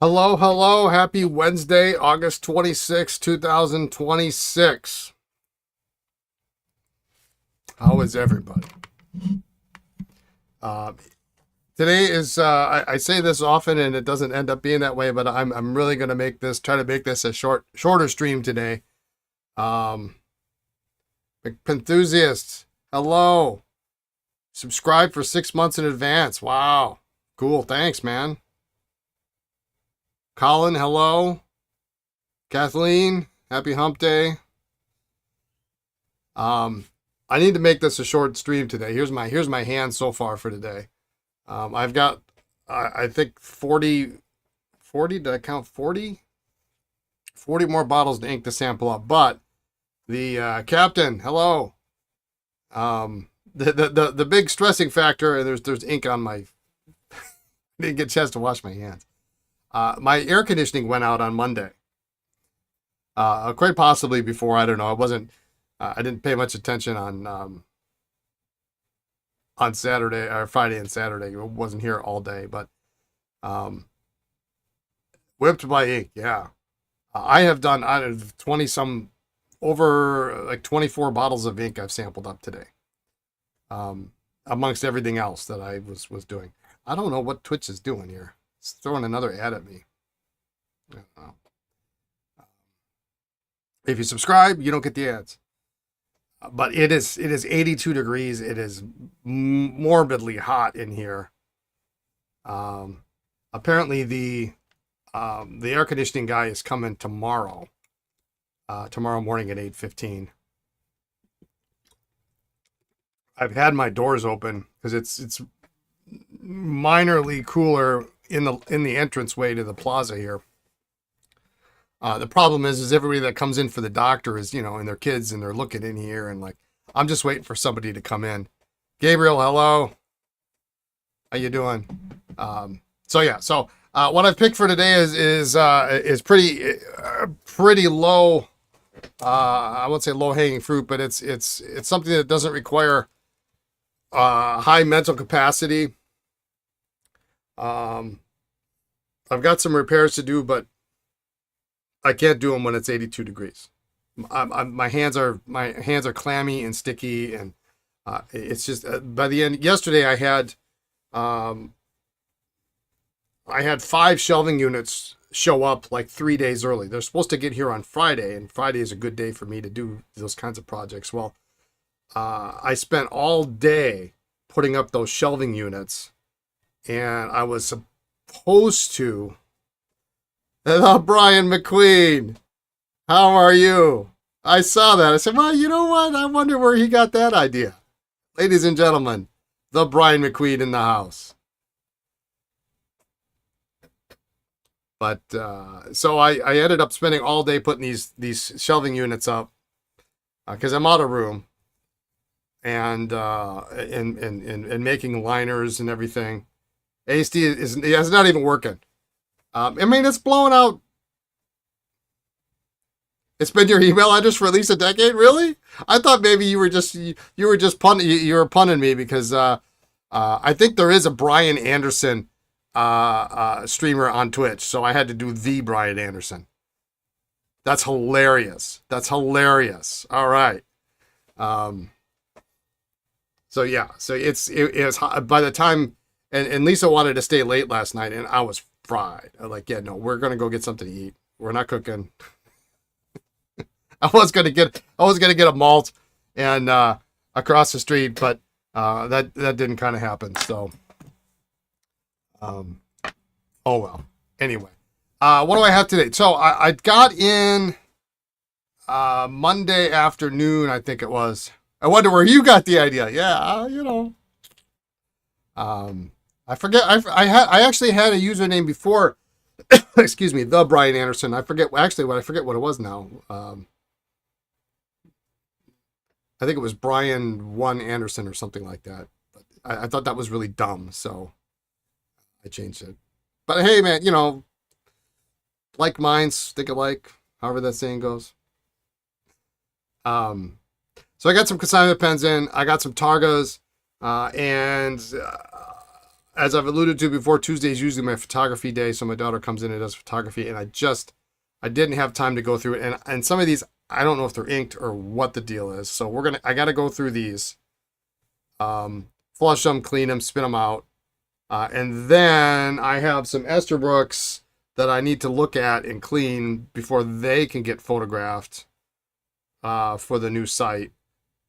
Hello, hello. Happy Wednesday, August 26, 2026. How is everybody? Uh, Today is, I say this often and it doesn't end up being that way, but I'm really going to try to make this a shorter stream today. Um, Enthusiasts, hello. Subscribe for 6 months in advance. Wow. Cool. Thanks, man. Colin, hello. Kathleen, happy hump day. Um, I need to make this a short stream today. Here's my hand so far for today. I've got I think 40. Did I count 40? 40 more bottles to ink the sample up. But the captain, hello. The big stressing factor, and there's ink on my. I didn't get a chance to wash my hands. My air conditioning went out on Monday. Quite possibly before. I don't know. I didn't pay much attention on Saturday or Friday and Saturday. I wasn't here all day, but um, whipped by ink. Yeah, I have done out of 20 some over like 24 bottles of ink I've sampled up today. Amongst everything else that I was doing. I don't know what Twitch is doing here. It's throwing another ad at me. I don't know. If you subscribe, you don't get the ads. But it is 82 degrees. It is morbidly hot in here. Apparently the air conditioning guy is coming tomorrow. Tomorrow morning at 8:15. I've had my doors open because it's minorly cooler in the entranceway to the plaza here. The problem is everybody that comes in for the doctor is, and their kids and they're looking in here and like, I'm just waiting for somebody to come in. Gabriel, hello. How you doing? So what I've picked for today is pretty low. I won't say low hanging fruit, but it's something that doesn't require high mental capacity. I've got some repairs to do, but I can't do them when it's 82 degrees. My hands are clammy and sticky, and it's just by the end. Yesterday I had 5 shelving units show up like 3 days early. They're supposed to get here on Friday, and Friday is a good day for me to do those kinds of projects. Well, I spent all day putting up those shelving units, and I was supposed to. Hello, Brian McQueen. How are you? I saw that. I said, well, you know what? I wonder where he got that idea. Ladies and gentlemen, the Brian McQueen in the house. But so I ended up spending all day putting these shelving units up because I'm out of room and making liners and everything. ASD is not even working. I mean, it's blowing out. It's been your email address for at least a decade, really? I thought maybe you were just punning me because I think there is a Brian Anderson streamer on Twitch, so I had to do the Brian Anderson. That's hilarious. All right. So yeah, so it was by the time and Lisa wanted to stay late last night, and I was fried. I'm like, yeah, no, we're gonna go get something to eat. We're not cooking. I was gonna get a malt and across the street, but that didn't kind of happen. So, oh well. Anyway, what do I have today? So I got in Monday afternoon, I think it was. I wonder where you got the idea. Yeah, I forget. I actually had a username before. Excuse me, the Brian Anderson. I forget what it was now. I think it was Brian One Anderson or something like that. But I thought that was really dumb, so I changed it. But hey, man, like minds think alike. However that saying goes. So I got some consignment pens in. I got some Targas, and as I've alluded to before, Tuesday is usually my photography day. So my daughter comes in and does photography, and I didn't have time to go through it. And some of these, I don't know if they're inked or what the deal is. So I got to go through these, flush them, clean them, spin them out. And then I have some Esterbrooks that I need to look at and clean before they can get photographed, for the new site.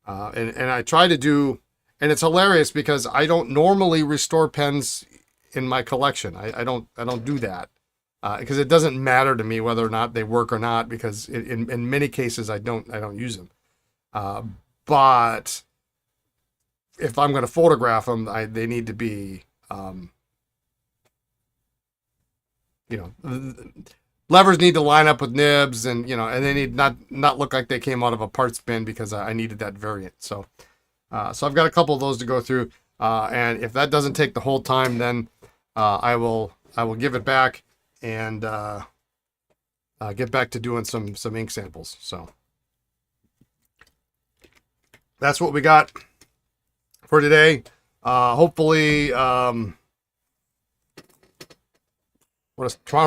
And I try to do, and it's hilarious because I don't normally restore pens in my collection. I don't do that, because it doesn't matter to me whether or not they work or not, because in many cases I don't use them. But if I'm going to photograph them, they need to be, levers need to line up with nibs, and and they need not look like they came out of a parts bin, because I needed that variant. So I've got a couple of those to go through, and if that doesn't take the whole time, then I will give it back and get back to doing some ink samples. So that's what we got for today. Hopefully, tomorrow's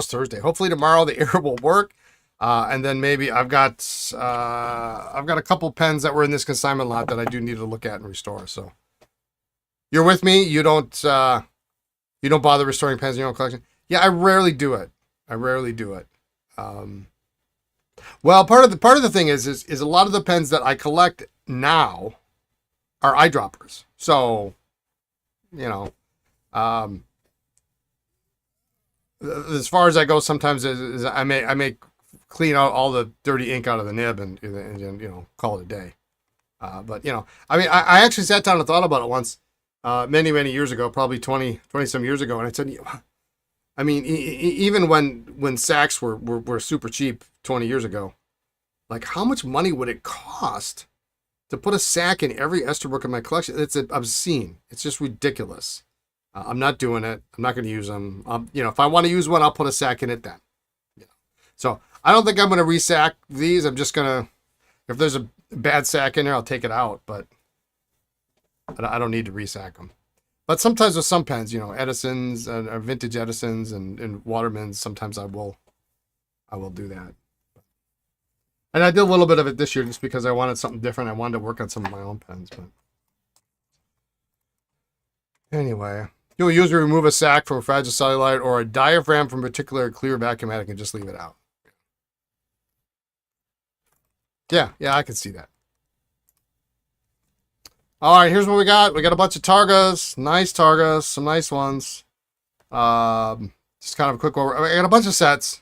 Thursday. Hopefully tomorrow the air will work, and then maybe I've got a couple pens that were in this consignment lot that I do need to look at and restore. So you're with me. You don't bother restoring pens in your own collection. Yeah, I rarely do it. Well, part of the thing is a lot of the pens that I collect now are eyedroppers. So, as far as I go, sometimes is I may clean out all the dirty ink out of the nib and call it a day. But I actually sat down and thought about it once, many years ago, probably 20 some years ago, and I said, even when sacks were super cheap 20 years ago, like how much money would it cost to put a sack in every Esterbrook in my collection? It's obscene. It's just ridiculous. I'm not doing it. I'm not going to use them. If I want to use one, I'll put a sack in it then. So I don't think I'm going to resack these. I'm just going to, if there's a bad sack in there, I'll take it out, but I don't need to resack them. But sometimes with some pens, Edison's, vintage Edison's and Waterman's, sometimes I will do that. And I did a little bit of it this year just because I wanted something different. I wanted to work on some of my own pens. But anyway, you'll usually remove a sack from a fragile cellulite or a diaphragm from a particular clear vacuumatic and just leave it out. Yeah, I can see that. All right, here's what we got. We got a bunch of Targas, nice Targas, some nice ones. Just kind of a quick over. I got a bunch of sets.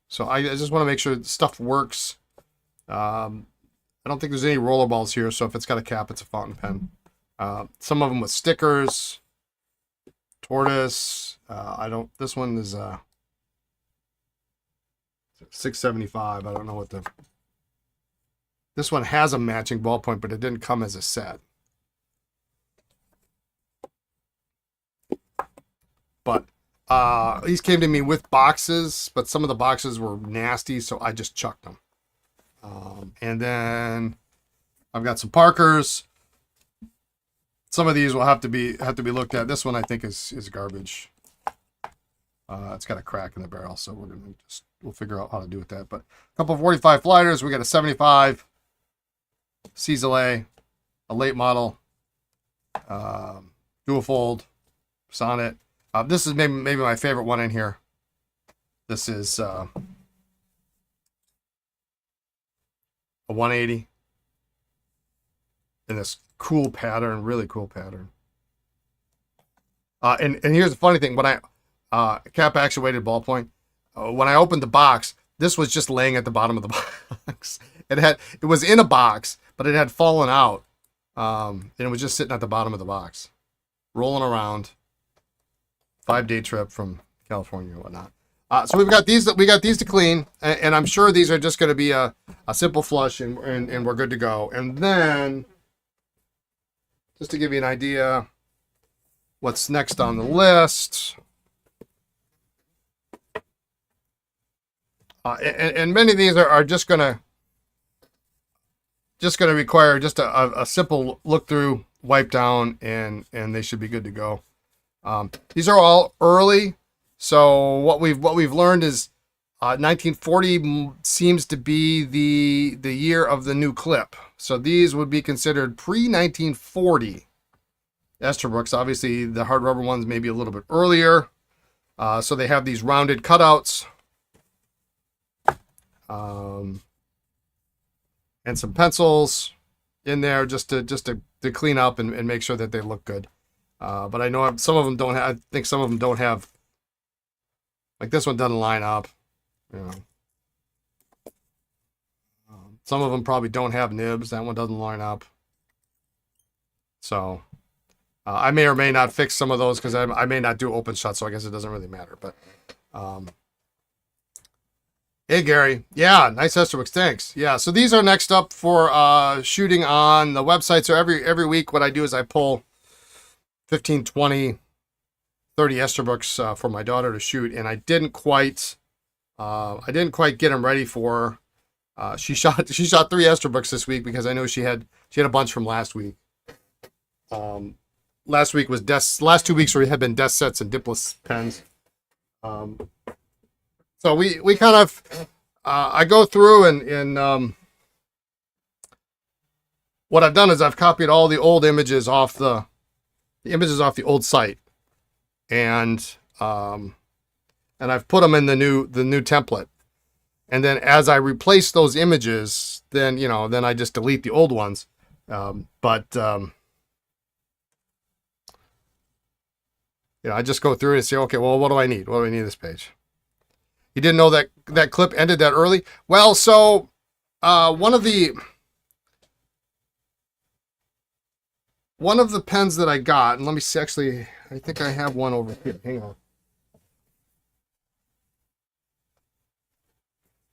So I just want to make sure stuff works. I don't think there's any rollerballs here, so if it's got a cap, it's a fountain pen. Some of them with stickers. Tortoise. This one is 675. I don't know what this one has a matching ballpoint, but it didn't come as a set. But these came to me with boxes, but some of the boxes were nasty, so I just chucked them. And then I've got some Parkers. Some of these will have to be looked at. This one I think is garbage. It's got a crack in the barrel, so we'll figure out how to do with that. But a couple of 45 Flighters. We got a 75 Cizale, a late model, dual fold, Sonnet. This is maybe my favorite one in here. This is a 180 in this cool pattern, really cool pattern. And here's the funny thing: when I cap actuated ballpoint, when I opened the box, this was just laying at the bottom of the box. It was in a box, but it had fallen out, and it was just sitting at the bottom of the box, rolling around. 5-day trip from California and whatnot. So we got these to clean, and I'm sure these are just going to be a simple flush, and we're good to go. And then, just to give you an idea, what's next on the list, and many of these are just going to require just a simple look through wipe down, and they should be good to go. These are all early, so what we've learned is 1940 seems to be the year of the new clip. So these would be considered pre-1940 Esterbrooks. Obviously, the hard rubber ones may be a little bit earlier. So they have these rounded cutouts. And some pencils in there just to clean up and make sure that they look good. But I know some of them don't have, I think some of them don't have, like this one doesn't line up, you know. Some of them probably don't have nibs. That one doesn't line up. So I may or may not fix some of those because I may not do open shut, so I guess it doesn't really matter. But hey, Gary. Yeah, nice Esterbrook. Thanks. Yeah, so these are next up for shooting on the website. So every week what I do is I pull 15, 20, 30 Esterbrooks for my daughter to shoot, and I didn't quite get them ready for her. She shot 3 Esterbrooks this week because I know she had a bunch from last week. Last week was last 2 weeks where we had been desk sets and dipless pens. So we kind of I go through and what I've done is I've copied all the old images off the old site, and I've put them in the new template. And then as I replace those images, then I just delete the old ones. I just go through and say, okay, well, what do I need? What do I need this page? You didn't know that clip ended that early? Well, so one of the pens that I got, and let me see, actually, I think I have one over here. Hang on.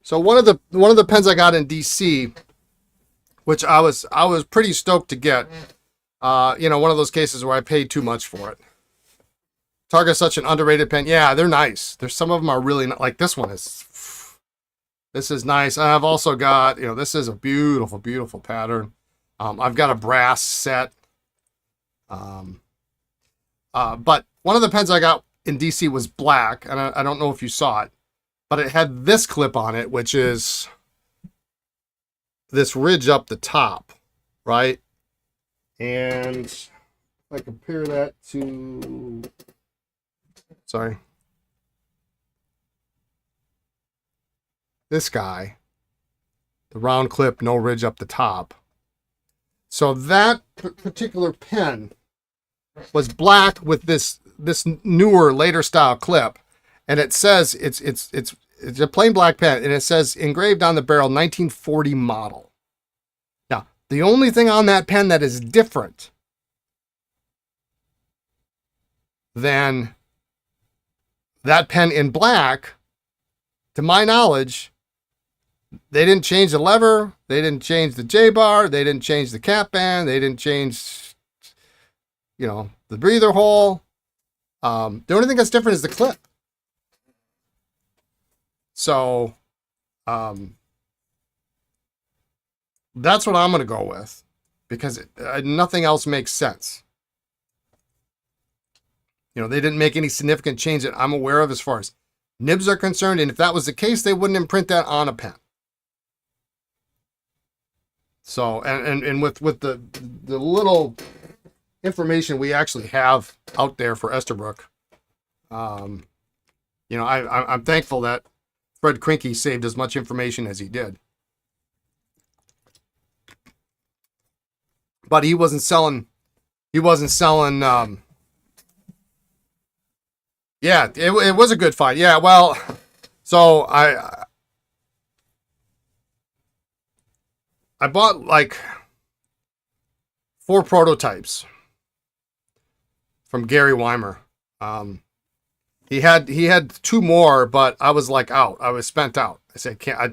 So one of the pens I got in DC, which I was pretty stoked to get, one of those cases where I paid too much for it. Targas such an underrated pen. Yeah, they're nice. There's some of them are really like this one is. This is nice. I've also got, this is a beautiful, beautiful pattern. I've got a brass set. But one of the pens I got in DC was black, and I don't know if you saw it, but it had this clip on it, which is this ridge up the top, right? And if I compare that to, sorry, this guy, the round clip, no ridge up the top. So that particular pen was black with this newer, later style clip, and it says it's a plain black pen, and it says engraved on the barrel 1940 model. Now, the only thing on that pen that is different than that pen in black, to my knowledge, they didn't change the lever, they didn't change the J-bar, they didn't change the cap band, they didn't change, the breather hole. The only thing that's different is the clip. So, that's what I'm going to go with, because nothing else makes sense. They didn't make any significant change that I'm aware of as far as nibs are concerned, and if that was the case, they wouldn't imprint that on a pen. So, and with the little information we actually have out there for Esterbrook, I'm thankful that Fred Krinke saved as much information as he did. But he wasn't selling, yeah, it was a good find. Yeah, well, so I bought like 4 prototypes from Gary Weimer. He had 2 more, but I was like out. I was spent out. I said, I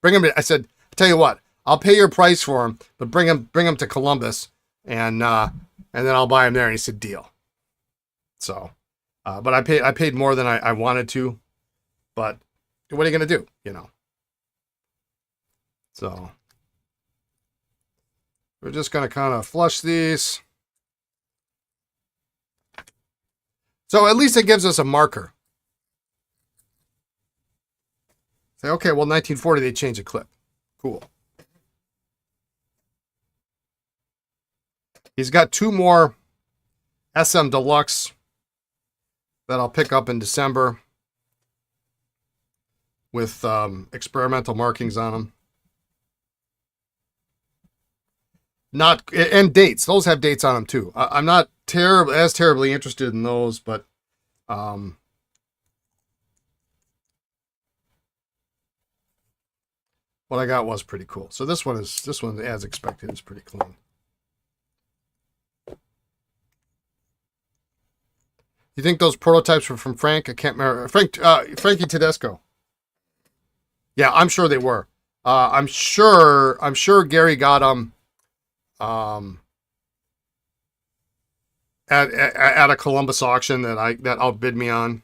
bring him. I said, tell you what, I'll pay your price for him, but bring him to Columbus, and then I'll buy him there. And he said, deal. So, but I paid more than I wanted to, but what are you gonna do? So we're just gonna kind of flush these. So at least it gives us a marker. Say, okay, well, 1940, they changed the clip. Cool. He's got 2 more SM Deluxe that I'll pick up in December with experimental markings on them. And dates. Those have dates on them too. I'm not terribly interested in those, but what I got was pretty cool. So this one, as expected, is pretty clean. You think those prototypes were from Frank? I can't remember. Frankie Tedesco. Yeah, I'm sure they were. I'm sure Gary got them at a Columbus auction that outbid me on.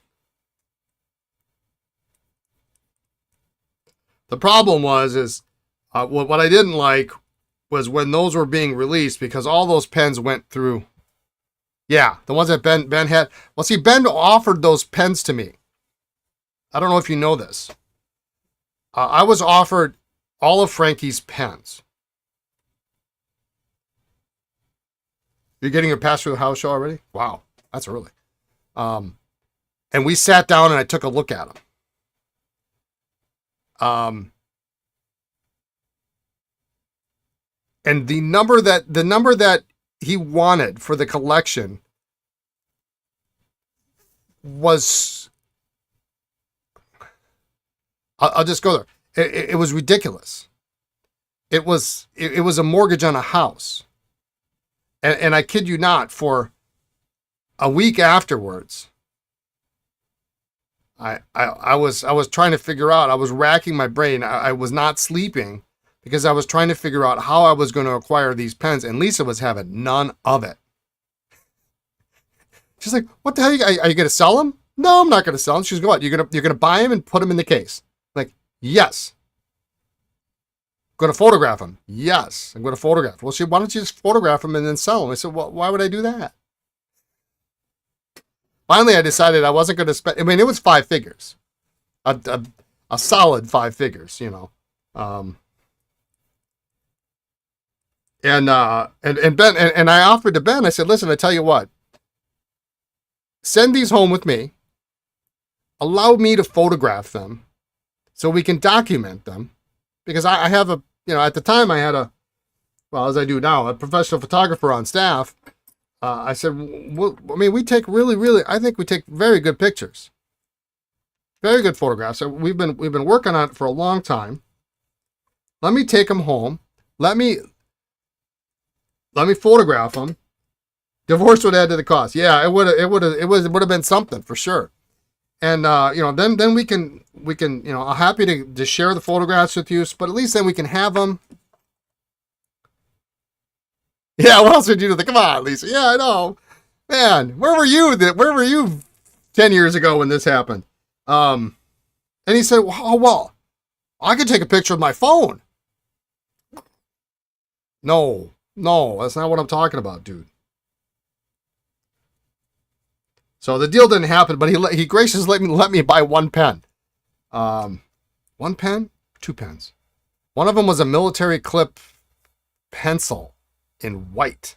The problem was what I didn't like was when those were being released, because all those pens went through. Yeah, the ones that Ben had. Well, see, Ben offered those pens to me. I don't know if you know this. I was offered all of Frankie's pens. You're getting your pass through the house show already? Wow, that's early. And we sat down and I took a look at them. And the number that he wanted for the collection was, I'll just go there. It was ridiculous. It was a mortgage on a house. And I kid you not, for a week afterwards, I was trying to figure out, I was racking my brain. I was not sleeping because I was trying to figure out how I was going to acquire these pens, and Lisa was having none of it. She's like, "What the hell? Are you going to sell them?" "No, I'm not going to sell them." She's going, "What? You're going to buy them and put them in the case?" I'm like, "Yes." "Going to photograph them?" "Yes, I'm going to photograph." "Well, why don't you just photograph them and then sell them?" I said, "Well, why would I do that?" Finally, I decided I wasn't going to spend. I mean, it was 5 figures, a solid 5 figures, you know. And Ben and I offered to Ben. I said, "Listen, I tell you what. Send these home with me. Allow me to photograph them, so we can document them, because I have a, you know, at the time I had well, as I do now, a professional photographer on staff." I said, well, I mean, we take I think we take very good pictures, very good photographs. So we've been working on it for a long time. Let me take them home. Let me photograph them. Divorce would add to the cost. Yeah, it would have been something for sure. And you know, then we can, you know, I'm happy to share the photographs with you, but at least then we can have them. Yeah, what else would you do? Come on, Lisa. Yeah, I know. Man, where were you 10 years ago when this happened? And he said, "Oh, well, I could take a picture with my phone." No, that's not what I'm talking about, dude. So the deal didn't happen, but he graciously let me buy 1 pen. 1 pen? 2 pens. One of them was a military clip pencil in white.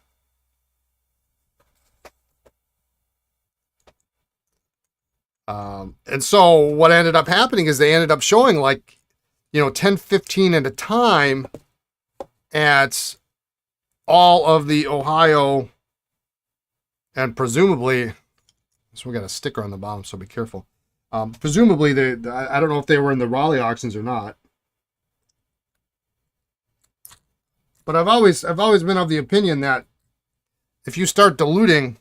And so what ended up happening is they ended up showing, like, you know, 10, 15 at a time at all of the Ohio, and presumably, so we got a sticker on the bottom, so be careful. Presumably, I don't know if they were in the Raleigh auctions or not. But I've always been of the opinion that if you start diluting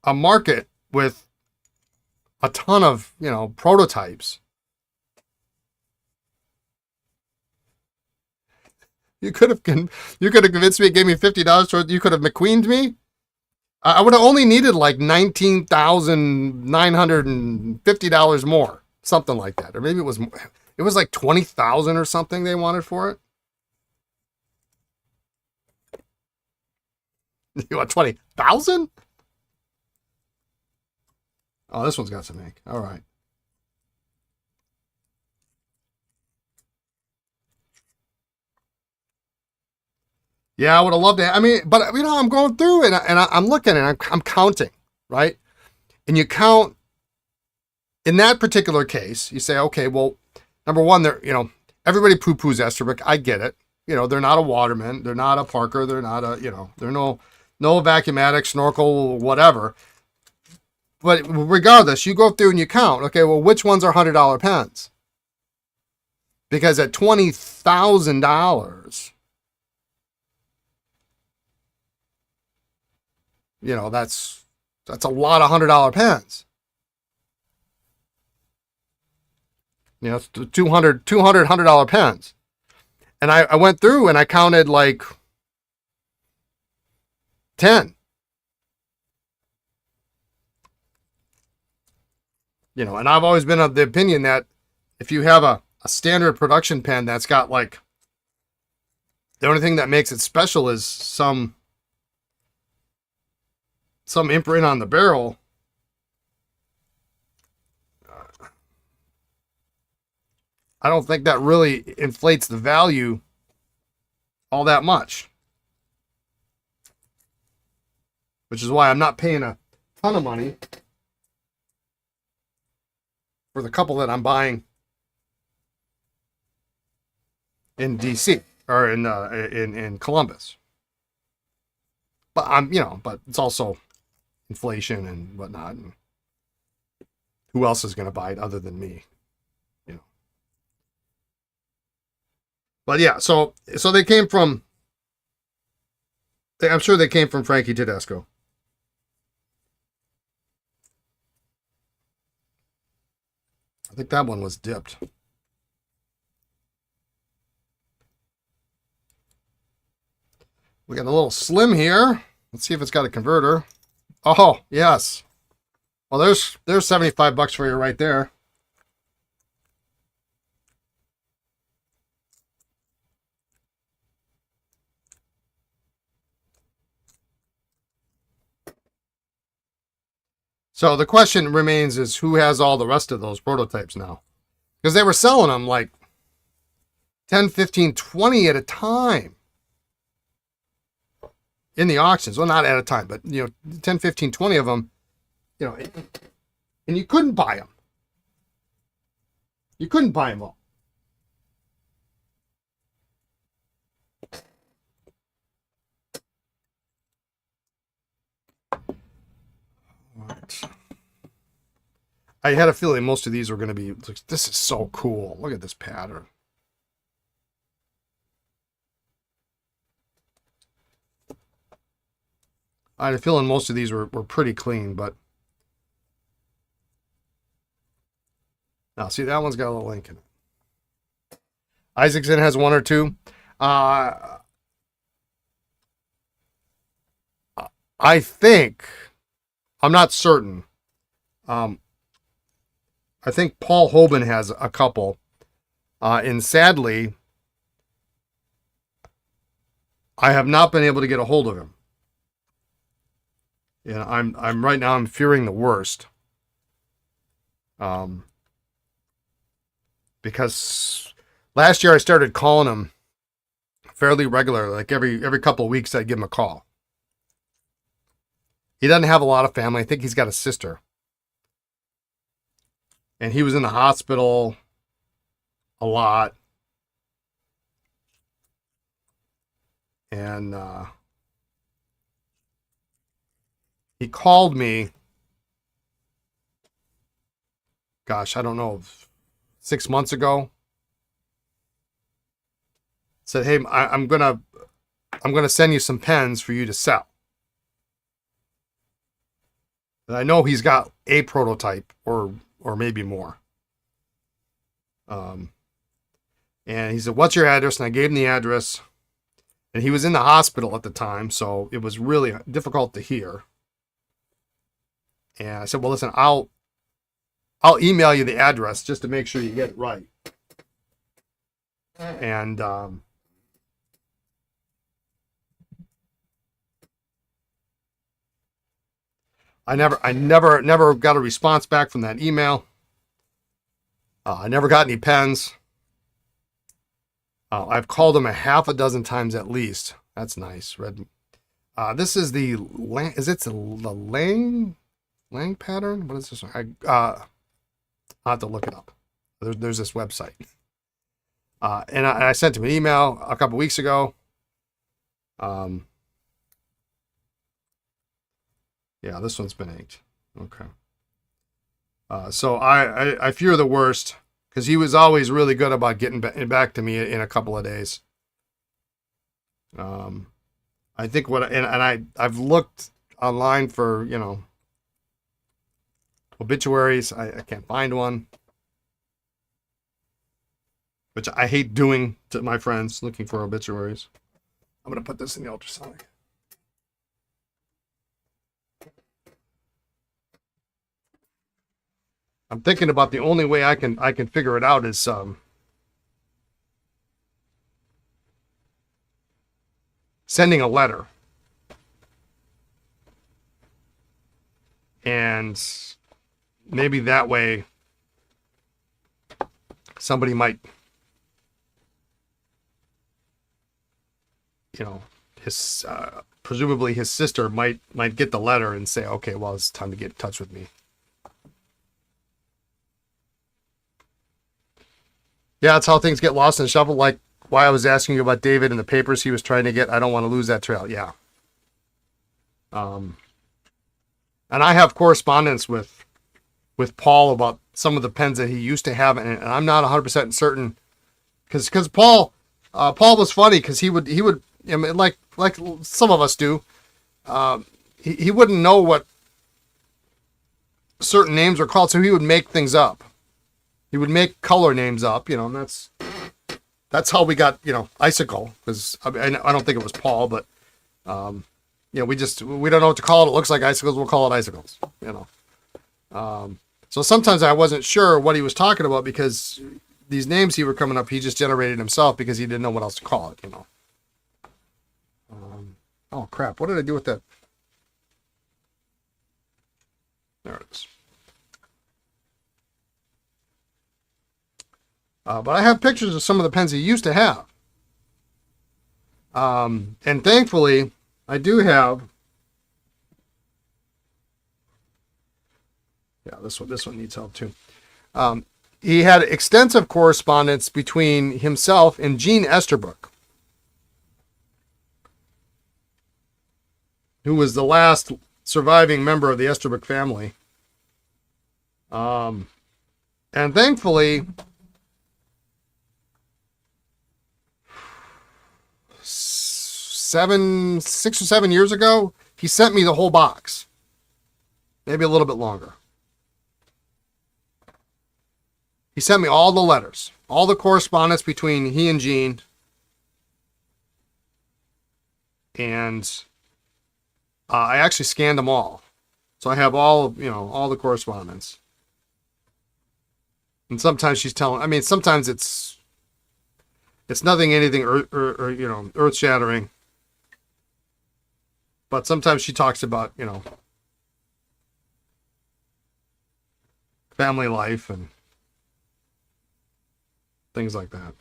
a market with a ton of, you know, prototypes, you could have convinced me, gave me $50 for it. You could have McQueened me. I would have only needed like $19,950 more, something like that, or maybe it was more. It was like $20,000 or something they wanted for it. You want 20,000? Oh, this one's got some ink. All right. Yeah, I would have loved it. I mean, but I'm going through and I'm looking and I'm counting, right? And you count in that particular case. You say, okay, well, number one, everybody poo-poos Esterbrook. I get it. They're not a waterman. They're not a Parker. They're not they're no vacuum addict, snorkel, whatever. But regardless, you go through and you count. Okay, well, which ones are $100 pens? Because at $20,000, that's a lot of $100 pens. It's $200 pens. And I went through and I counted like 10. And I've always been of the opinion that if you have a standard production pen that's got like, the only thing that makes it special is some imprint on the barrel, I don't think that really inflates the value all that much. Which is why I'm not paying a ton of money for the couple that I'm buying in DC or in Columbus. But but it's also inflation and whatnot. And who else is going to buy it other than me? But yeah, so they came from. I'm sure they came from Frankie Tedesco. I think that one was dipped. We got a little slim here. Let's see if it's got a converter. Oh, yes. Well, there's $75 for you right there. So the question remains is who has all the rest of those prototypes now? Because they were selling them like 10, 15, 20 at a time in the auctions. Well, not at a time, but 10, 15, 20 of them, and you couldn't buy them. You couldn't buy them all. Right. I had a feeling most of these were going to be, this is so cool. Look at this pattern. I had a feeling most of these were pretty clean, but now see, that one's got a little ink in it. Isaacson has one or two. I think, I'm not certain. I think Paul Hoban has a couple. And sadly, I have not been able to get a hold of him. And I'm right now, I'm fearing the worst. Because last year I started calling him fairly regular, like every couple of weeks I'd give him a call. He doesn't have a lot of family. I think he's got a sister. And he was in the hospital a lot. And he called me, gosh, I don't know, 6 months ago. Said, hey, I'm gonna send you some pens for you to sell. And I know he's got a prototype or maybe more. And he said, what's your address? And I gave him the address. And he was in the hospital at the time, so it was really difficult to hear. And I said, well, listen, I'll email you the address just to make sure you get it right. And never got a response back from that email. I never got any pens. I've called him a half a dozen times at least. That's nice. This is the Lang pattern? What is this one? I'll have to look it up. There's this website. And I sent him an email a couple weeks ago. Yeah, this one's been inked. Okay. So I fear the worst, because he was always really good about getting back to me in a couple of days. I think I've looked online for, obituaries. I can't find one, which I hate doing to my friends, looking for obituaries. I'm going to put this in the ultrasonic. I'm thinking about the only way I can figure it out is sending a letter. And maybe that way somebody might, presumably his sister might get the letter and say, okay, well, it's time to get in touch with me. Yeah, that's how things get lost in the shuffle. Like why I was asking you about David and the papers he was trying to get. I don't want to lose that trail. Yeah. And I have correspondence with Paul about some of the pens that he used to have, and I'm not 100% certain, because Paul was funny, because he would I mean, like some of us do. He wouldn't know what certain names were called, so he would make things up. He would make color names up, and that's how we got, Icicle, because I don't think it was Paul, but we don't know what to call it. It looks like icicles. We'll call it icicles, So sometimes I wasn't sure what he was talking about, because these names he were coming up, he just generated himself because he didn't know what else to call it, Oh crap! What did I do with that? There it is. But I have pictures of some of the pens he used to have. And thankfully, I do have. Yeah, this one needs help too. He had extensive correspondence between himself and Gene Esterbrook, who was the last surviving member of the Esterbrook family. And thankfully, 6 or 7 years ago, he sent me the whole box. Maybe a little bit longer. He sent me all the letters, all the correspondence between he and Gene. And I actually scanned them all. So I have all the correspondence. And sometimes she's telling, sometimes it's anything earth shattering. But sometimes she talks about, family life and things like that.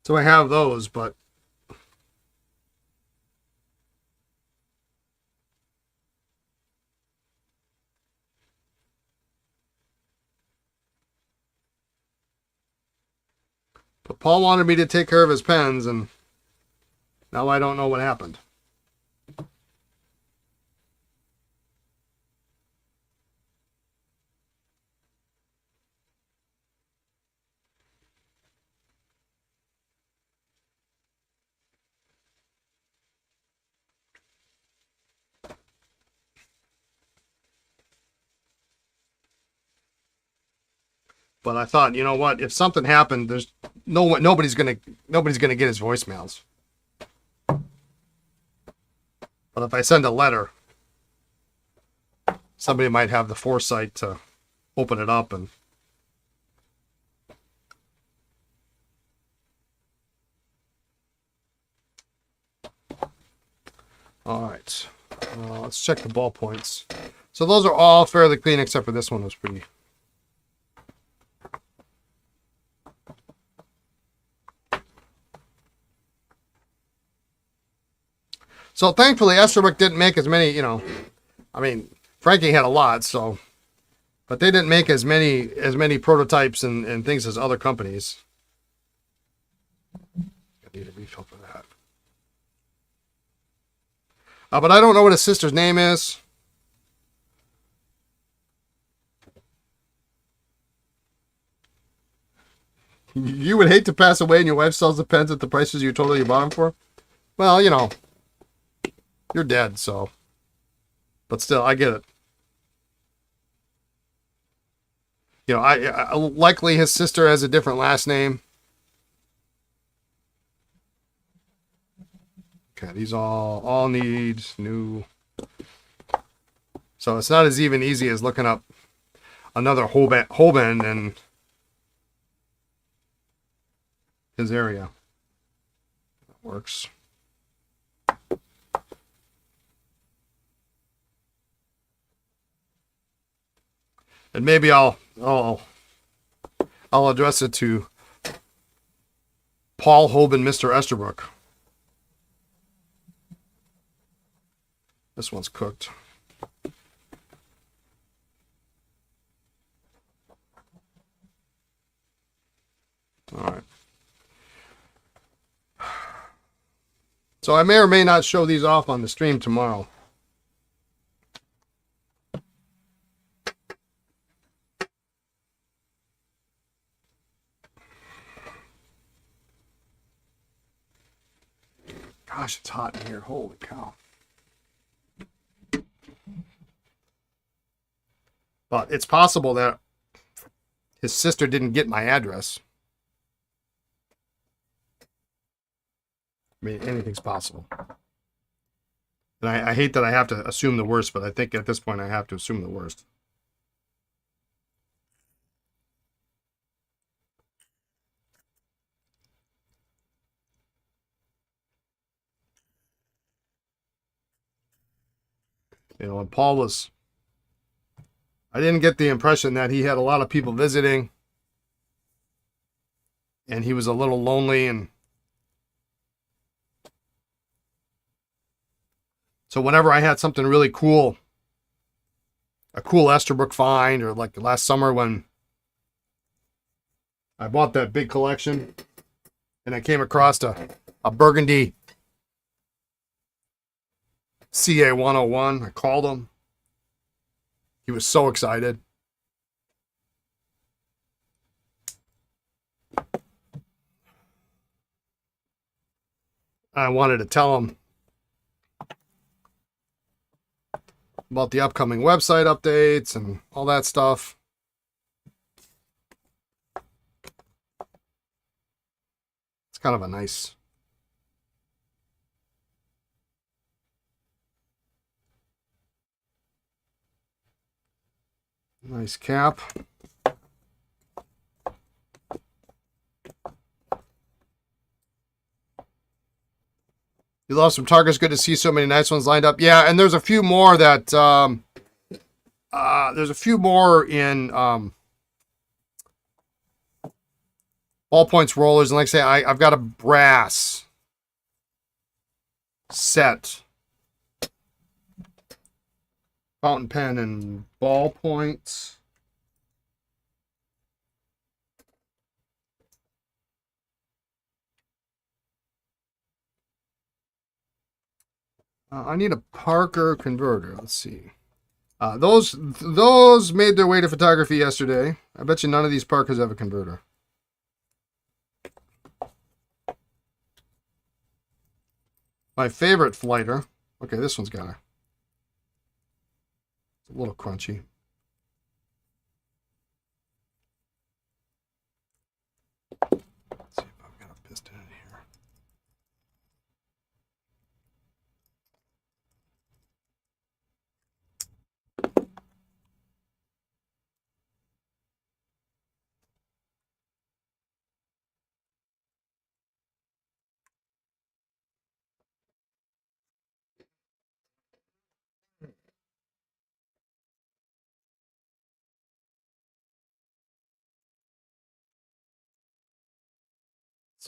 So I have those, but Paul wanted me to take care of his pens, and now I don't know what happened. But I thought, you know what? If something happened, there's nobody's gonna get his voicemails. But if I send a letter, somebody might have the foresight to open it up and. All right. Let's check the ballpoints. So those are all fairly clean, except for this one was pretty. So thankfully, Esterbrook didn't make as many, I mean, Frankie had a lot, so, but they didn't make as many prototypes and things as other companies. I need a refill for that. But I don't know what his sister's name is. You would hate to pass away and your wife sells the pens at the prices you told her you bought them for? Well, you're dead, so. But still, I get it. I likely his sister has a different last name. Okay, these all need new. So it's not as even easy as looking up another Holben in his area. That works. And maybe I'll address it to Paul Holben, Mr. Esterbrook. This one's cooked. All right. So I may or may not show these off on the stream tomorrow. Gosh, it's hot in here. Holy cow. But it's possible that his sister didn't get my address. I mean, anything's possible. And I hate that I have to assume the worst, but I think at this point I have to assume the worst. And Paul was... I didn't get the impression that he had a lot of people visiting. And he was a little lonely. And so whenever I had something really cool, a cool Esterbrook find, or like last summer when I bought that big collection and I came across a Burgundy CA 101, I called him. He was so excited. I wanted to tell him about the upcoming website updates and all that stuff. It's kind of a nice cap. You lost some Targas. Good to see so many nice ones lined up. Yeah, and there's a few more that there's a few more in ballpoints rollers, and like I say, I've got a brass set fountain pen and ballpoints. I need a Parker converter. Let's see. Those made their way to photography yesterday. I bet you none of these Parkers have a converter. My favorite flighter. Okay, this one's got it's a little crunchy. Let's see if I've got a piston in here.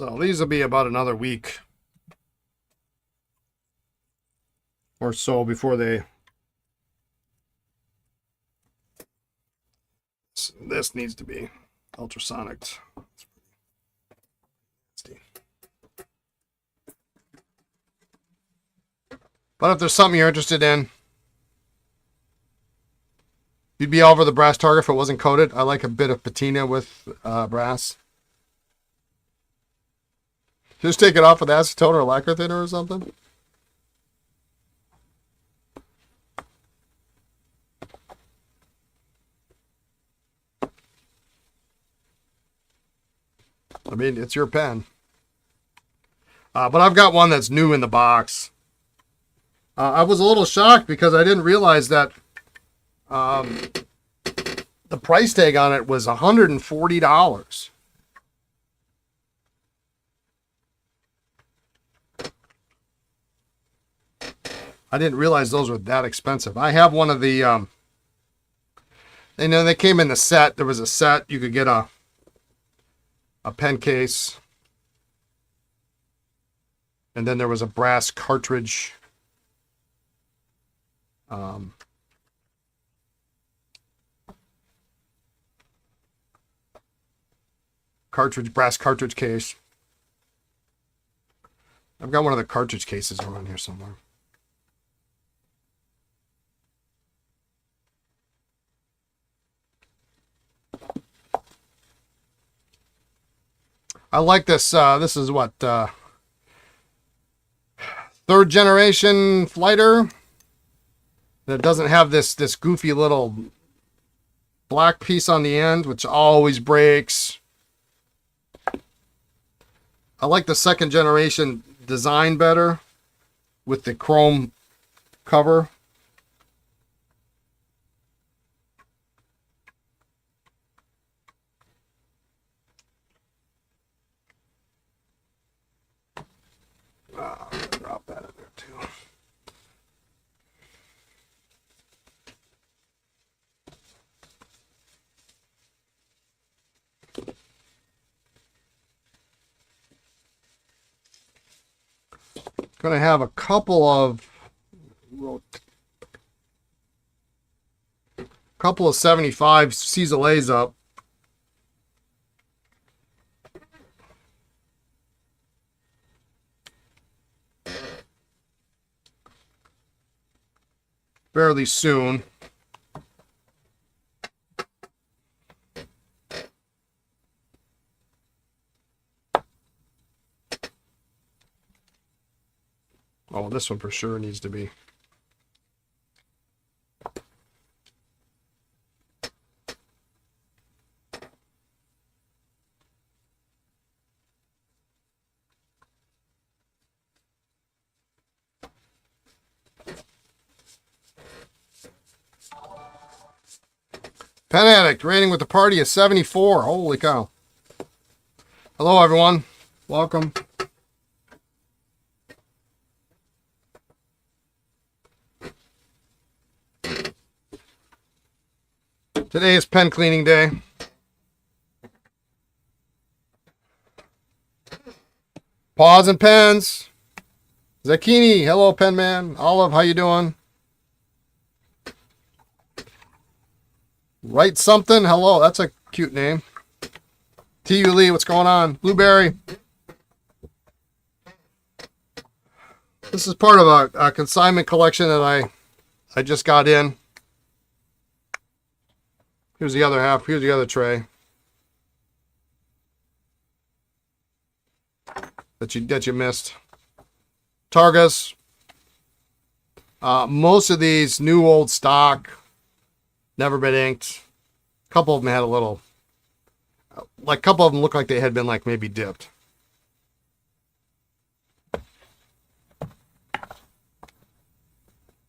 So these will be about another week or so before they... This needs to be ultrasonic. But if there's something you're interested in, you'd be all over the brass target if it wasn't coated. I like a bit of patina with brass. Just take it off with acetone or lacquer thinner or something. I mean, it's your pen. But I've got one that's new in the box. I was a little shocked because I didn't realize that the price tag on it was $140. I didn't realize those were that expensive. I have one of the, you know, they came in the set. There was a set. You could get a pen case. And then there was a brass cartridge. Brass cartridge case. I've got one of the cartridge cases around here somewhere. I like this. This is what, third generation Flighter. That doesn't have this goofy little black piece on the end, which always breaks. I like the second generation design better with the chrome cover. I'm gonna drop that in there too. Going to have a couple of 75 Ciselets up. Fairly soon. Oh, this one for sure needs to be. Pen Addict rating with the party is 74. Holy cow. Hello, everyone. Welcome. Today is pen cleaning day. Paws and pens. Zakini, hello, pen man. Olive, how you doing? Write something. Hello, that's a cute name. T.U. Lee, what's going on? Blueberry. This is part of a consignment collection that I just got in. Here's the other half. Here's the other tray that you missed. Targas. Most of these new old stock, never been inked. A couple of them had a little, like a couple of them looked like they had been like maybe dipped.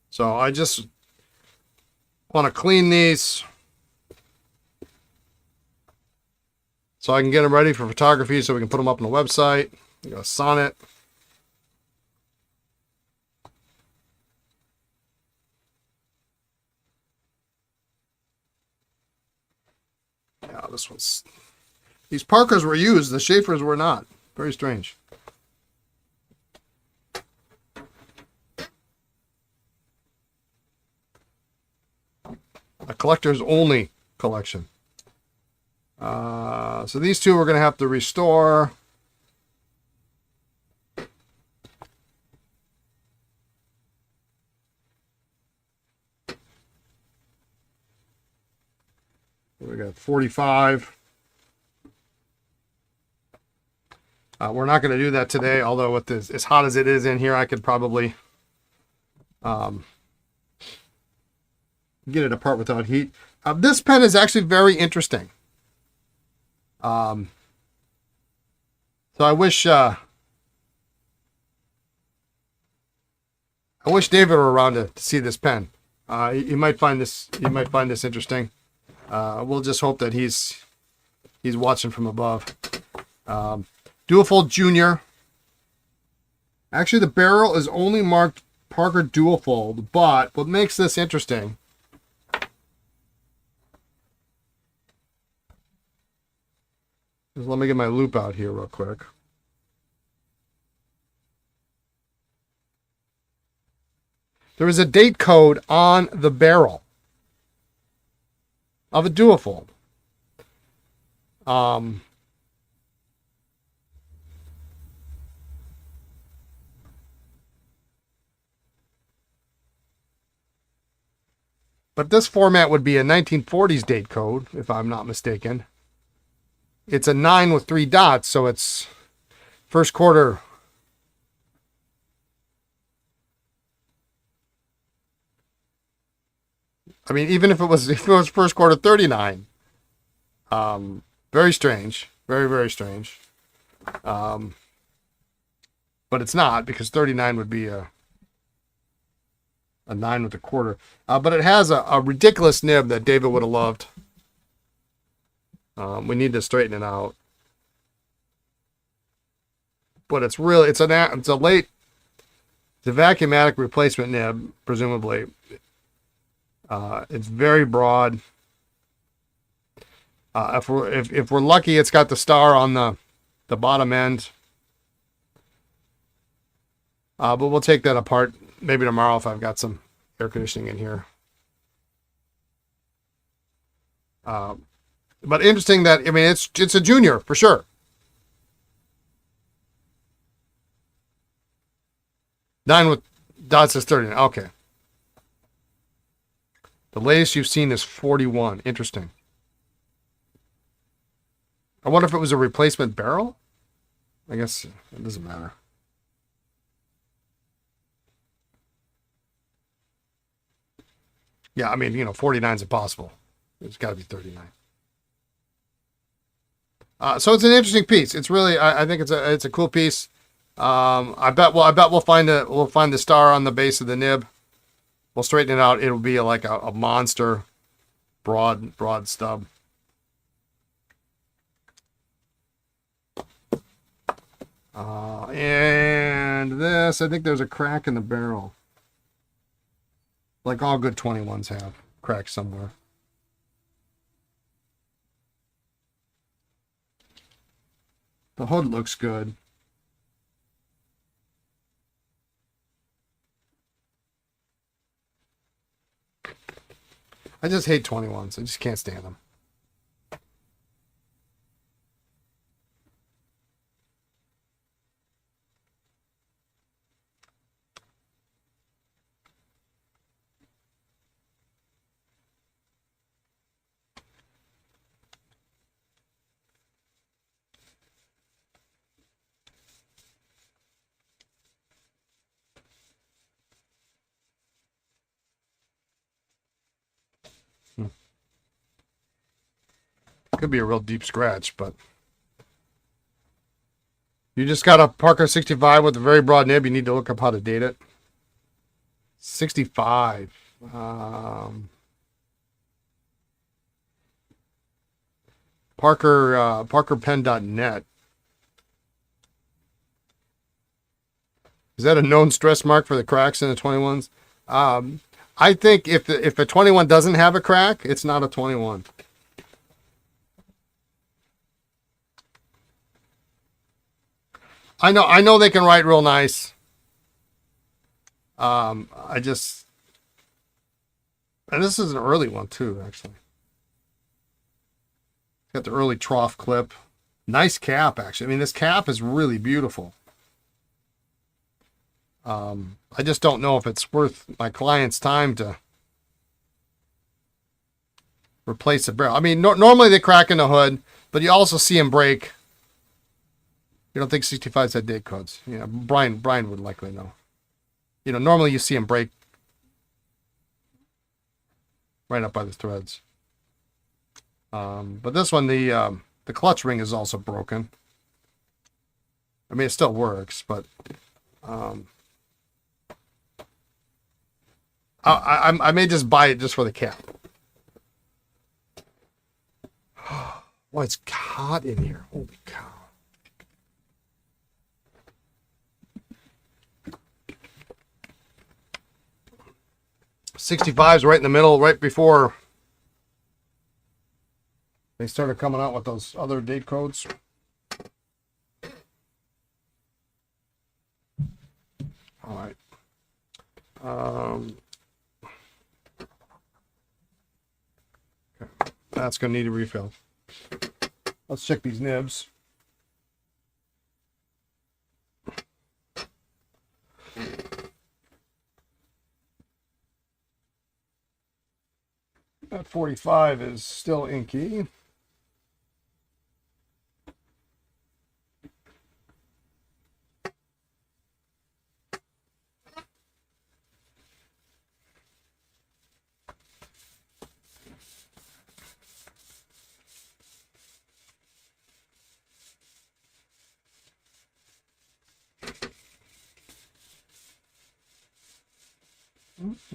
So I just want to clean these so I can get them ready for photography so we can put them up on the website. You got a sonnet. Yeah, this one's... These Parkers were used. The Schaeffers were not. Very strange. A collector's only collection. So these two we're going to have to restore. We got 45. We're not going to do that today, although with this, as hot as it is in here, I could probably get it apart without heat. This pen is actually very interesting. So I wish David were around to see this pen. You might find this interesting. We'll just hope that he's watching from above. Dual-fold Junior. Actually, the barrel is only marked Parker dual-fold, but what makes this interesting is, let me get my loop out here real quick. There is a date code on the barrel of a dual-fold. But this format would be a 1940s date code, if I'm not mistaken. It's a 9 with 3 dots, so it's first quarter. I mean, even if it was first quarter 39. Very strange. Very, very strange. But it's not, because 39 would be a 9 with a quarter. But it has a ridiculous nib that David would have loved. We need to straighten it out. But it's really, it's a vacuumatic replacement nib, presumably. It's very broad. If we're lucky, it's got the star on the bottom end. But we'll take that apart maybe tomorrow if I've got some air conditioning in here. But interesting that, I mean, it's a junior for sure. 9 with dots is 30. Okay. The latest you've seen is 41. Interesting. I wonder if it was a replacement barrel? I guess it doesn't matter. Yeah, I mean, 49 is impossible. It's got to be 39. So it's an interesting piece. It's really, I think it's a cool piece. I bet we'll find the star on the base of the nib. We'll straighten it out. It'll be like a monster broad stub. And this, I think there's a crack in the barrel. Like all good 21s have cracks somewhere. The hood looks good. I just hate 21s. I just can't stand them. Could be a real deep scratch, but you just got a Parker 65 with a very broad nib. You need to look up how to date it. 65. Parkerpen.net. Is that a known stress mark for the cracks in the 21s? I think if a 21 doesn't have a crack, it's not a 21. I know they can write real nice. I just, and this is an early one too, actually. Got the early trough clip. Nice cap, actually. I mean, this cap is really beautiful. I just don't know if it's worth my client's time to replace the barrel. I mean, normally they crack in the hood, but you also see them break. You don't think 65s had date codes? Yeah, Brian would likely know. You know, normally you see them break right up by the threads. But this one, the clutch ring is also broken. I mean, it still works, but I may just buy it just for the cap. Well, it's hot in here. Holy cow. '65's right in the middle, right before they started coming out with those other date codes. All right. Okay. That's going to need a refill. Let's check these nibs. That 45 is still inky.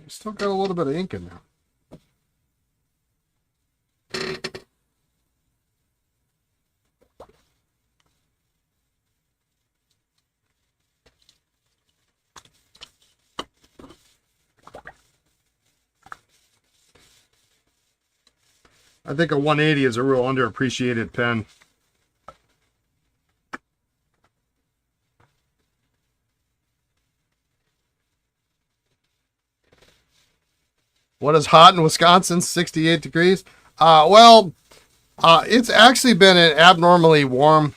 Still got a little bit of ink in there. I think a 180 is a real underappreciated pen. What is hot in Wisconsin? 68 degrees. It's actually been an abnormally warm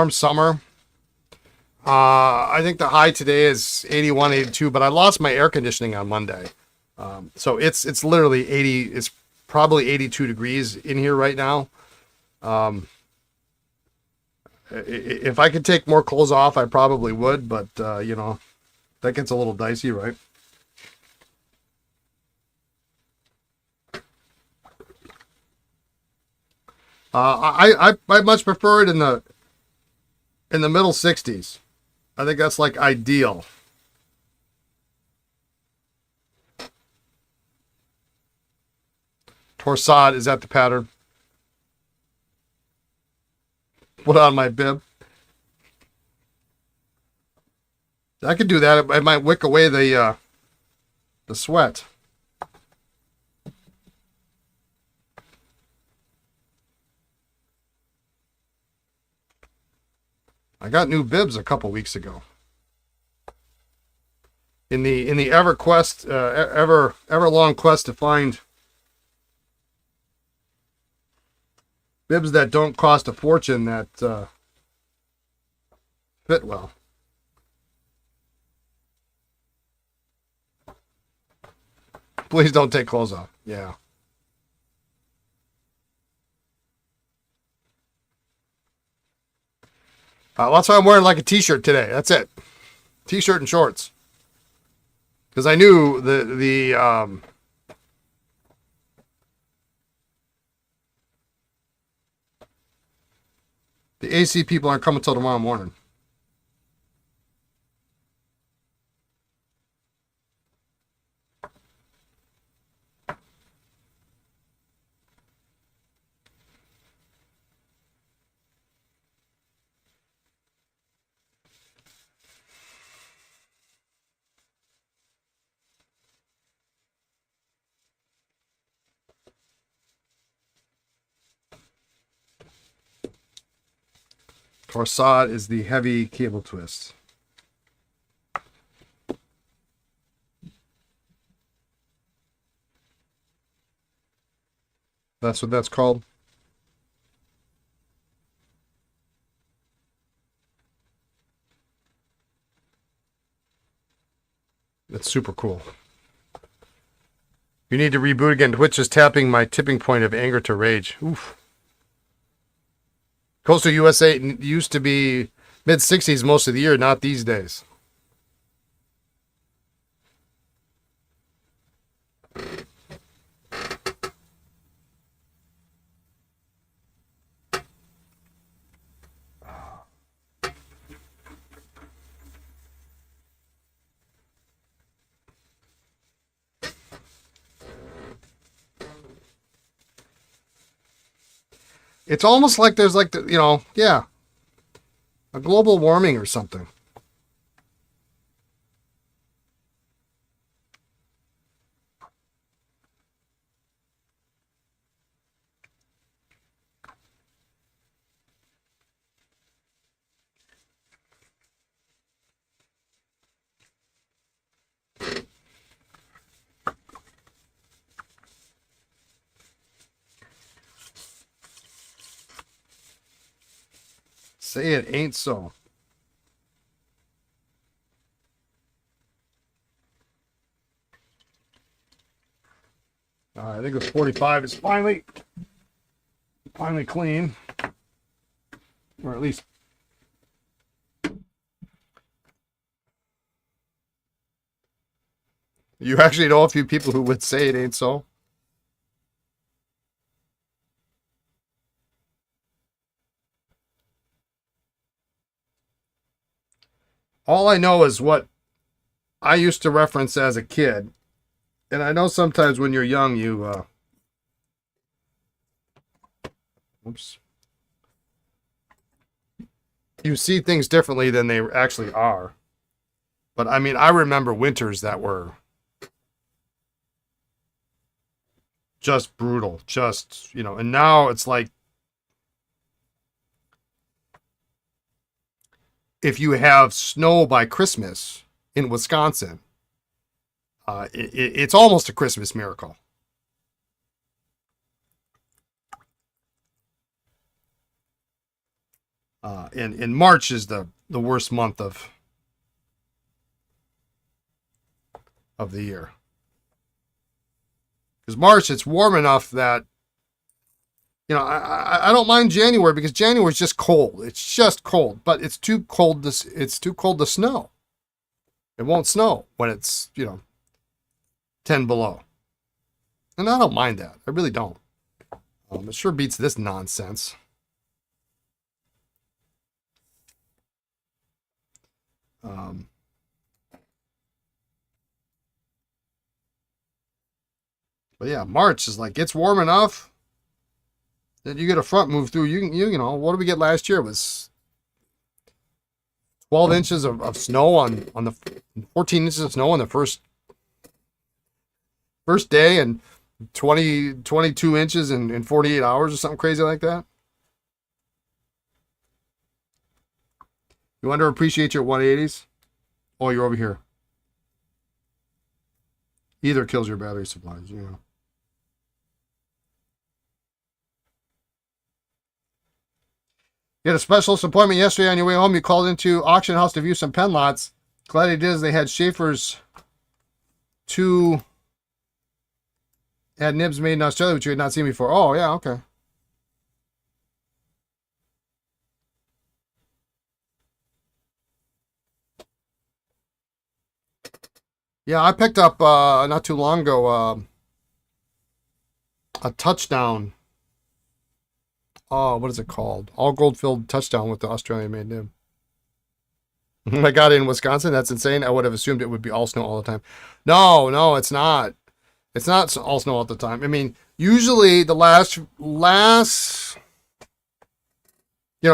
summer. I think the high today is 81, 82, but I lost my air conditioning on Monday. So it's literally 80, it's probably 82 degrees in here right now. If I could take more clothes off, I probably would, but you know, that gets a little dicey, right? I much prefer it in the middle 60s. I think that's like ideal. Torsade, is that the pattern? Put on my bib. I could do that. It might wick away the sweat. I got new bibs a couple weeks ago. In the ever long quest to find bibs that don't cost a fortune that fit well. Please don't take clothes off. Yeah. That's why I'm wearing like a t-shirt today. That's it. T-shirt and shorts. Because I knew the AC people aren't coming till tomorrow morning. Torsade is the heavy cable twist. That's what that's called. It's super cool. You need to reboot again. Twitch is tapping my tipping point of anger to rage. Oof. Coastal USA used to be mid-60s most of the year, not these days. It's almost like there's like, a global warming or something. Say it ain't so. I think it's 45 is finally clean. Or at least you actually know a few people who would say it ain't so. All I know is what I used to reference as a kid. And I know sometimes when you're young, you, you see things differently than they actually are. But I mean, I remember winters that were just brutal, and now it's like, if you have snow by Christmas in Wisconsin, it's almost a Christmas miracle. And March is the worst month of the year. Because March, it's warm enough that, I don't mind January, because January is just cold. It's just cold, but it's too cold to snow. It won't snow when it's, 10 below. And I don't mind that. I really don't. It sure beats this nonsense. But yeah, March is like, it's warm enough that you get a front move through. What did we get last year? It was 12 inches of snow on the 14 inches of snow on the first day, and 22 inches in 48 hours or something crazy like that. You underappreciate your 180s? Oh, you're over here. Either kills your battery supplies, You had a specialist appointment yesterday on your way home. You called into auction house to view some pen lots. Glad it is. They had Schaefer's had nibs made in Australia, which you had not seen before. Oh, yeah, okay. Yeah, I picked up not too long ago a touchdown. Oh, what is it called? All gold filled touchdown with the Australian made nib. I got it in Wisconsin. That's insane. I would have assumed it would be all snow all the time. No, it's not. It's not all snow all the time. I mean, usually the last, of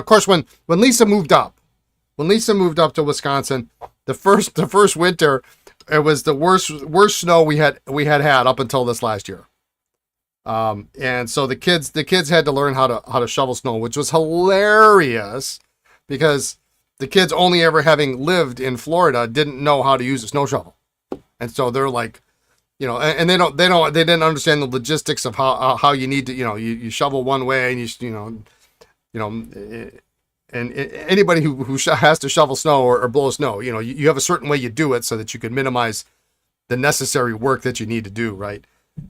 course, when Lisa moved up to Wisconsin, the first winter, it was the worst snow we had up until this last year. And so the kids had to learn how to shovel snow, which was hilarious because the kids, only ever having lived in Florida, didn't know how to use a snow shovel. And so they're like, and they didn't understand the logistics of how you need to, you shovel one way, and and anybody who has to shovel snow or blow snow, you have a certain way you do it so that you can minimize the necessary work that you need to do, right?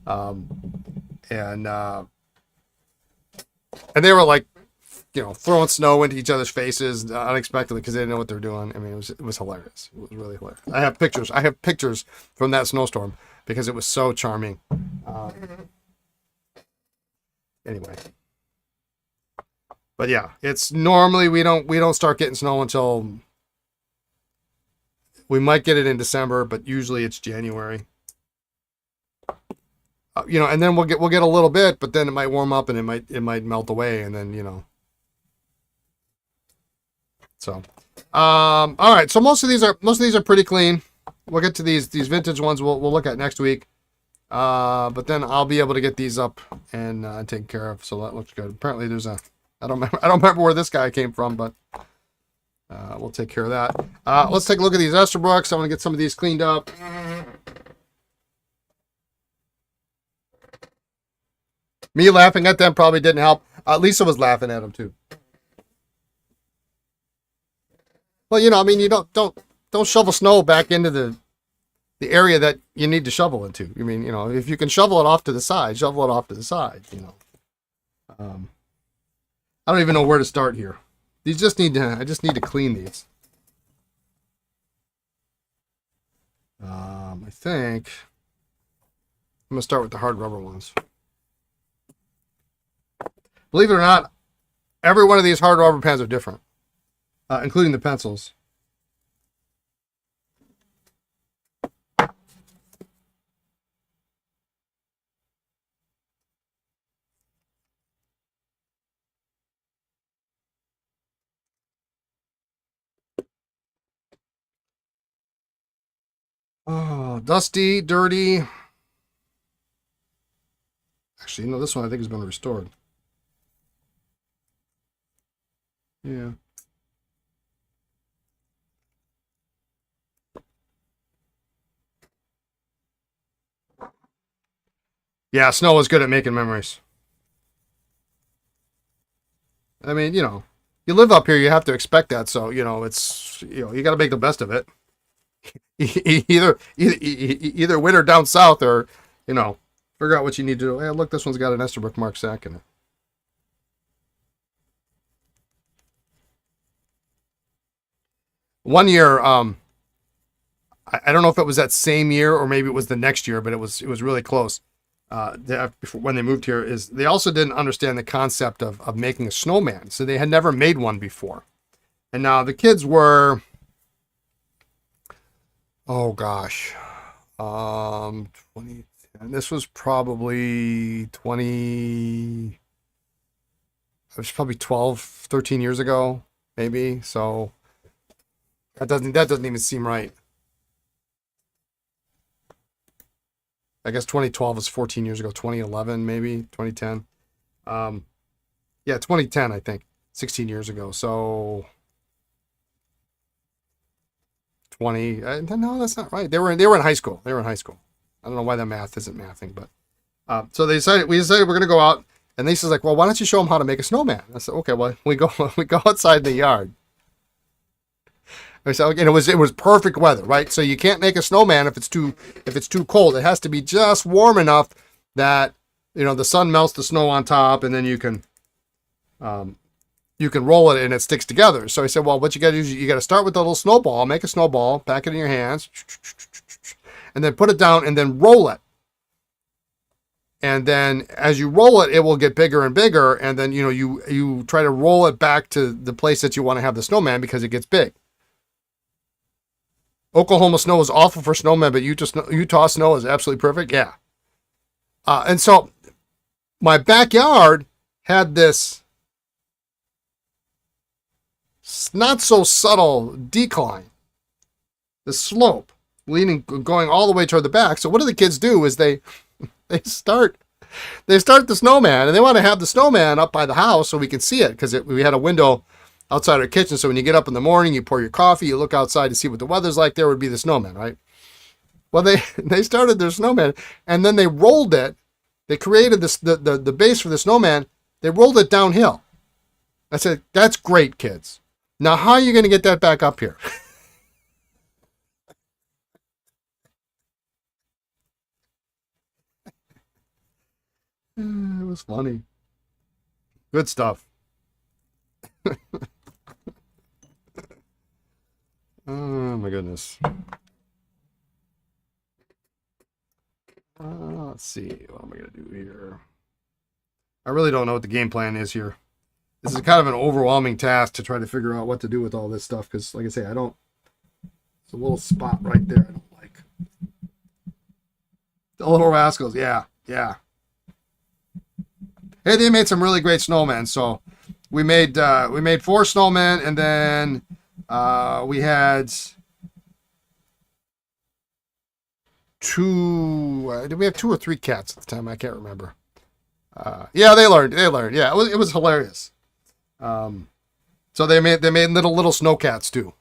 And they were like, throwing snow into each other's faces unexpectedly because they didn't know what they were doing. I mean, it was hilarious. It was really hilarious. I have pictures from that snowstorm because it was so charming. Anyway, but yeah, it's normally we don't start getting snow until we might get it in December, but usually it's January. And then we'll get a little bit, but then it might warm up and it might melt away, and then So, all right. So most of these are pretty clean. We'll get to these vintage ones. We'll look at next week. But then I'll be able to get these up and taken care of. So that looks good. Apparently there's I don't remember where this guy came from, but we'll take care of that. Let's take a look at these Esterbrooks. I want to get some of these cleaned up. Me laughing at them probably didn't help. Lisa was laughing at them too. Well, I mean, you don't shovel snow back into the area that you need to shovel into. I mean, if you can shovel it off to the side, shovel it off to the side. I don't even know where to start here. I just need to clean these. I think I'm gonna start with the hard rubber ones. Believe it or not, every one of these hard rubber pens are different. Including the pencils. Oh, dusty, dirty. Actually, this one I think has been restored. Yeah. Yeah, snow is good at making memories. I mean, you live up here, you have to expect that. So, it's, you got to make the best of it. either winter down south or, figure out what you need to do. Hey, look, this one's got an Esterbrook Mark sack in it. One year, I don't know if it was that same year or maybe it was the next year, but it was really close. When they moved here, is they also didn't understand the concept of making a snowman, so they had never made one before. And now the kids were, oh gosh, 20, and this was probably 20, it was probably 12, 13 years ago, maybe. So that doesn't even seem right. I guess 2012 was 14 years ago. 2011, maybe 2010. Yeah, 2010, I think. 16 years ago. So 20. No, that's not right. They were in high school. They were in high school. I don't know why the math isn't mathing, but so we decided we're going to go out. And Lisa's like, well, why don't you show them how to make a snowman? I said, okay, well, we go outside in the yard. And it was perfect weather, right? So you can't make a snowman if it's too cold. It has to be just warm enough that the sun melts the snow on top, and then you can roll it and it sticks together. So I said, well, what you got to do is you got to start with a little snowball, make a snowball, pack it in your hands, and then put it down and then roll it. And then as you roll it, it will get bigger and bigger, and then you try to roll it back to the place that you want to have the snowman because it gets big. Oklahoma snow is awful for snowmen, but Utah snow is absolutely perfect. Yeah. And so my backyard had this not so subtle decline, the slope going all the way toward the back. So what do the kids do is they start the snowman, and they want to have the snowman up by the house so we can see it because we had a window outside our kitchen. So when you get up in the morning, you pour your coffee, you look outside to see what the weather's like. There would be the snowman, right? Well, they started their snowman, and then they rolled it. They created this the base for the snowman. They rolled it downhill. I said, that's great, kids. Now, how are you going to get that back up here? It was funny. Good stuff. Oh, my goodness. Let's see. What am I going to do here? I really don't know what the game plan is here. This is kind of an overwhelming task to try to figure out what to do with all this stuff because, like I say, I don't. It's a little spot right there I don't like. The little rascals, yeah. Hey, they made some really great snowmen. So we made 4 snowmen, and then we had 2. Did we have 2 or 3 cats at the time? I can't remember. Yeah, they learned. Yeah, it was hilarious. So they made little snow cats too.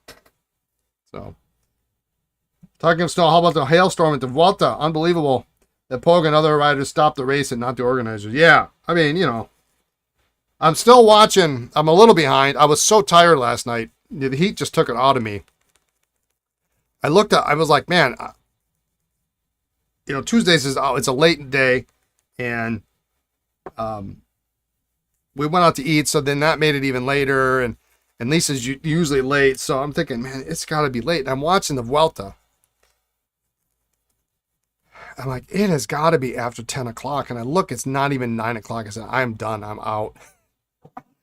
So talking of snow, how about the hailstorm at the Vuelta? Unbelievable that Poga and other riders stopped the race and not the organizers. Yeah, I mean, I'm still watching. I'm a little behind. I was so tired last night. The heat just took it out of me. I was like, man, Tuesdays it's a late day, and we went out to eat, so then that made it even later, and Lisa's usually late, so I'm thinking, man, it's got to be late. And I'm watching the Vuelta. I'm like, it has got to be after 10 o'clock, and I look, it's not even 9 o'clock. I said, I'm done. I'm out.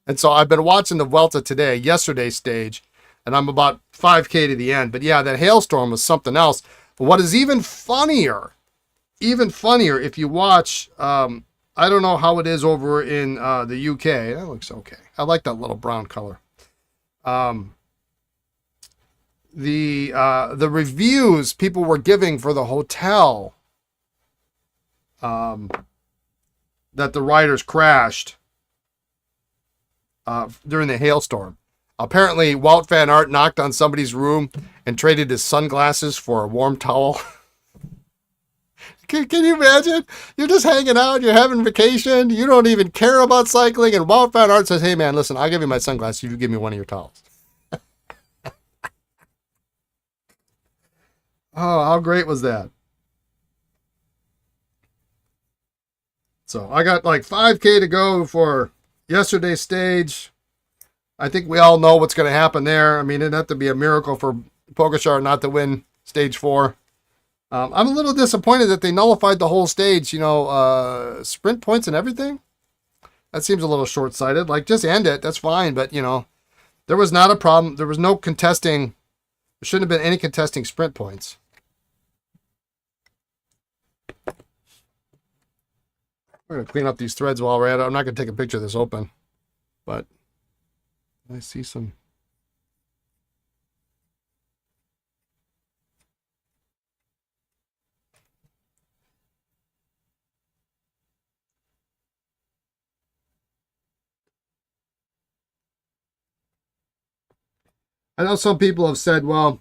And so I've been watching the Vuelta today, yesterday's stage, and I'm about 5K to the end. But yeah, that hailstorm was something else. But what is even funnier, if you watch, I don't know how it is over in the UK. That looks okay. I like that little brown color. The reviews people were giving for the hotel that the riders crashed during the hailstorm. Apparently, Wout van Aert knocked on somebody's room and traded his sunglasses for a warm towel. Can you imagine? You're just hanging out, you're having vacation, you don't even care about cycling, and Wout van Aert says, hey man, listen, I'll give you my sunglasses if you give me one of your towels. Oh, how great was that? So I got like 5K to go for yesterday's stage. I think we all know what's going to happen there. I mean, it'd have to be a miracle for Pogačar not to win stage 4. I'm a little disappointed that they nullified the whole stage, sprint points and everything. That seems a little short-sighted. Like, just end it. That's fine. But, there was not a problem. There was no contesting. There shouldn't have been any contesting sprint points. We're going to clean up these threads while we're at it. I'm not going to take a picture of this open. But I see some. I know some people have said, well,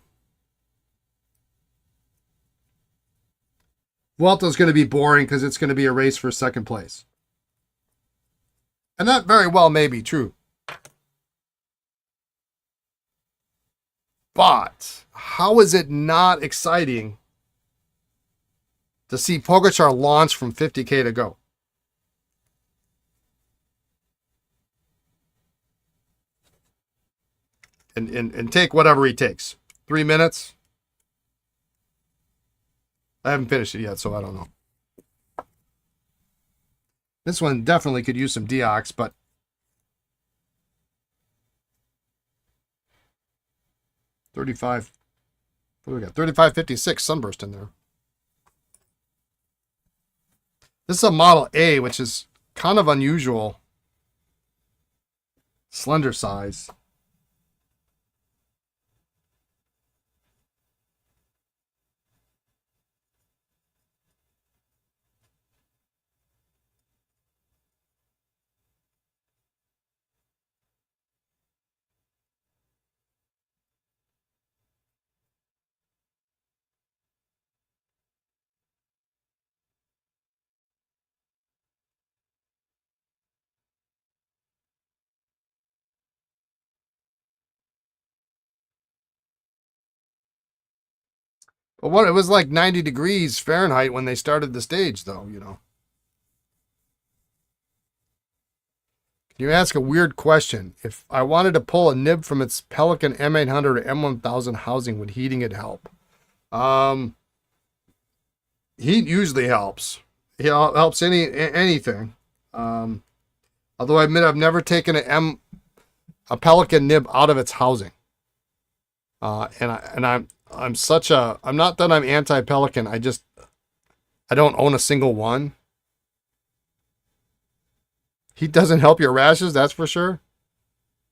Vuelta's going to be boring because it's going to be a race for second place. And that very well may be true. But how is it not exciting to see Pogačar launch from 50K to go? And take whatever he takes. 3 minutes. I haven't finished it yet, so I don't know. This one definitely could use some deox, but 35. What do we got? 3556 sunburst in there. This is a Model A, which is kind of unusual. Slender size. But what, it was like 90 degrees Fahrenheit when they started the stage, though, you know. Can you ask a weird question? If I wanted to pull a nib from its Pelican M800 or M1000 housing, would heating it help? Heat usually helps. It helps anything. Although I admit I've never taken a Pelican nib out of its housing. I'm not that I'm anti-Pelican. I don't own a single one. Heat doesn't help your rashes, that's for sure.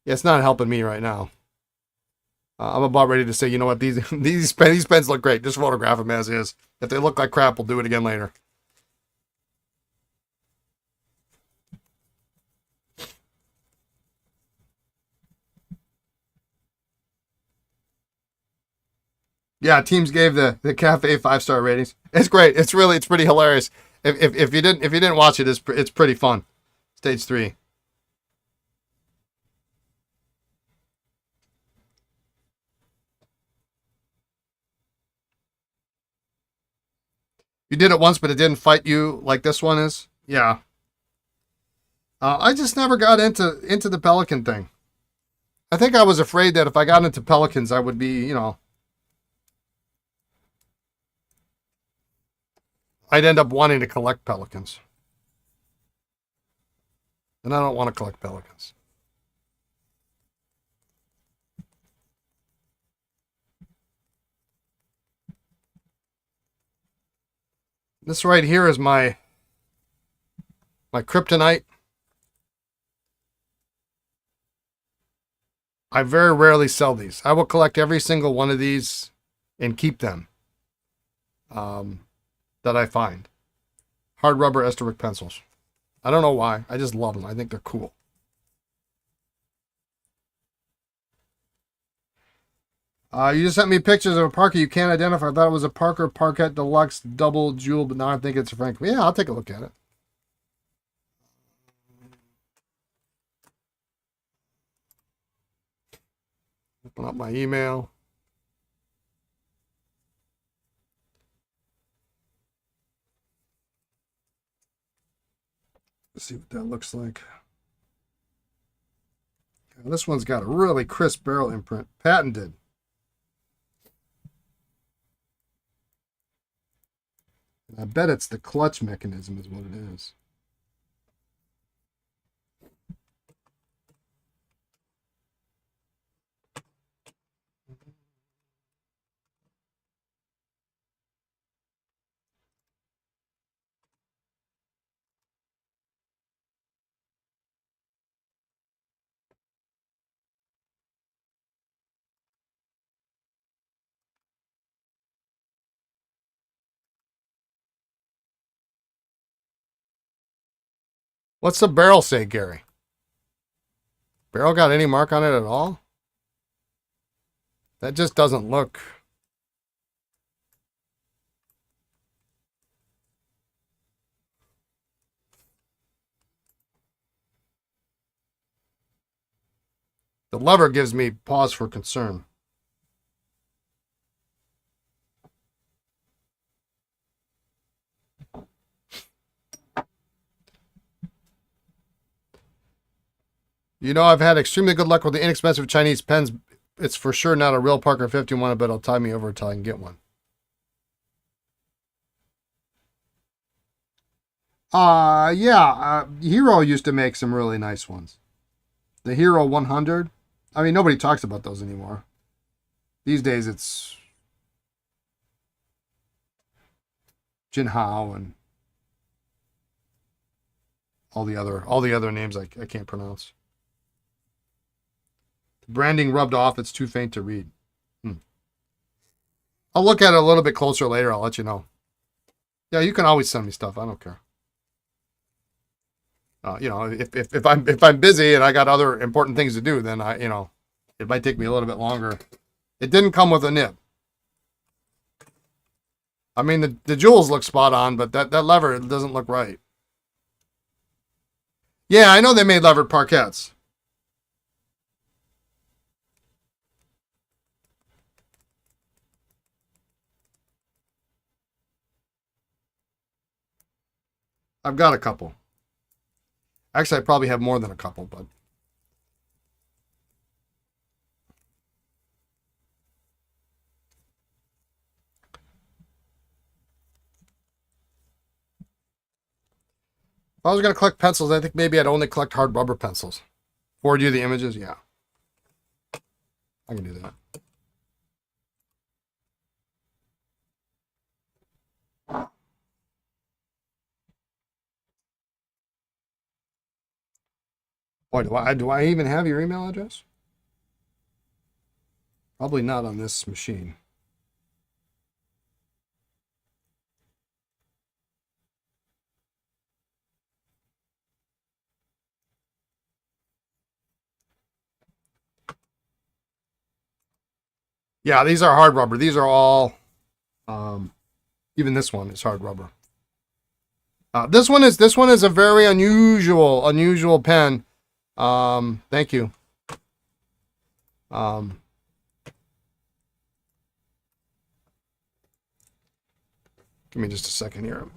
Yeah, it's not helping me right now. I'm about ready to say, you know what, these pens look great. Just photograph them as is. If they look like crap, we'll do it again later. Yeah, teams gave the cafe 5-star ratings. It's great. It's pretty hilarious. If you didn't watch it, it's pretty fun. Stage 3. You did it once, but it didn't fight you like this one is. Yeah. I just never got into the Pelican thing. I think I was afraid that if I got into Pelicans, I would be, I'd end up wanting to collect Pelicans. And I don't want to collect Pelicans. This right here is my kryptonite. I very rarely sell these. I will collect every single one of these and keep them that I find. Hard rubber Esterbrook pencils. I don't know why. I just love them. I think they're cool. You just sent me pictures of a Parker you can't identify. I thought it was a Parker Parquet Deluxe Double Jewel, but now I think it's a Frank. Yeah, I'll take a look at it. Open up my email. Let's see what that looks like. Yeah, this one's got a really crisp barrel imprint. Patented. And I bet it's the clutch mechanism is what it is. What's the barrel say, Gary? Barrel got any mark on it at all? That just doesn't look. The lever gives me pause for concern. You know, I've had extremely good luck with the inexpensive Chinese pens. It's for sure not a real Parker 51, but it'll tie me over until I can get one. Yeah. Hero used to make some really nice ones. The Hero 100. I mean, nobody talks about those anymore. These days, it's Jinhao and all the other names I can't pronounce. The branding rubbed off. It's too faint to read. I'll look at it a little bit closer later. I'll let you know. Yeah, you can always send me stuff. I don't care. If I'm busy and I got other important things to do, then it might take me a little bit longer. It didn't come with a nib. I mean, the jewels look spot on, but that lever doesn't look right. Yeah, I know they made levered parquets. I've got a couple. Actually, I probably have more than a couple, but if I was going to collect pencils, I think maybe I'd only collect hard rubber pencils. Forward you the images? Yeah. I can do that. Boy, do I even have your email address? Probably not on this machine. Yeah, these are hard rubber. These are all, even this one is hard rubber. This one is a very unusual pen. Thank you. Give me just a second here.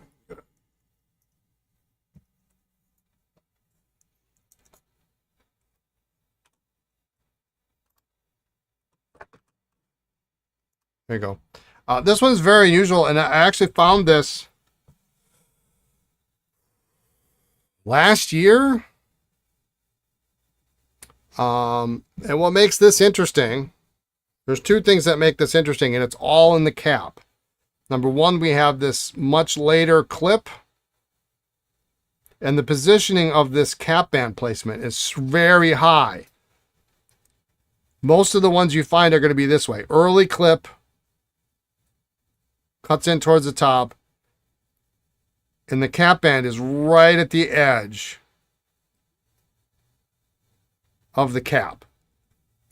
There you go. This one's very unusual, and I actually found this last year. And what makes this interesting, there's two things that make this interesting, and it's all in the cap. Number one, we have this much later clip, and the positioning of this cap band placement is very high. Most of the ones you find are going to be this way. Early clip, cuts in towards the top, and the cap band is right at the edge of the cap.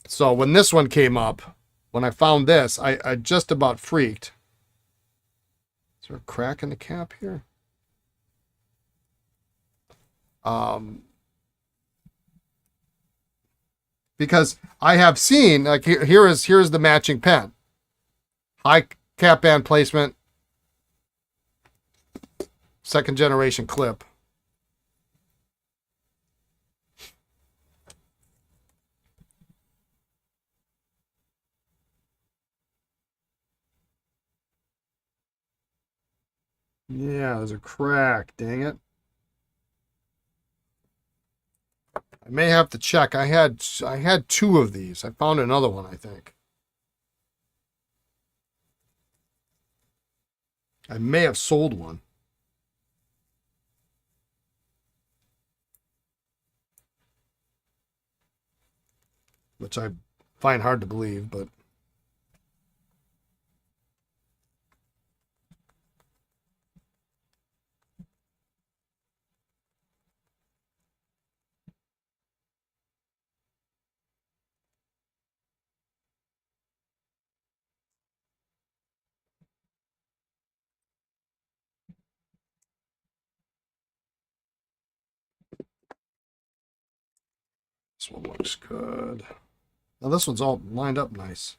So when this one came up, when I found this, I just about freaked. Is there a crack in the cap here? Because I have seen, like, here's the matching pen. High cap band placement, second generation clip. Yeah, there's a crack, dang it. I may have to check. I had two of these. I found another one, I think. I may have sold one. Which I find hard to believe, but this one looks good. Now this one's all lined up nice.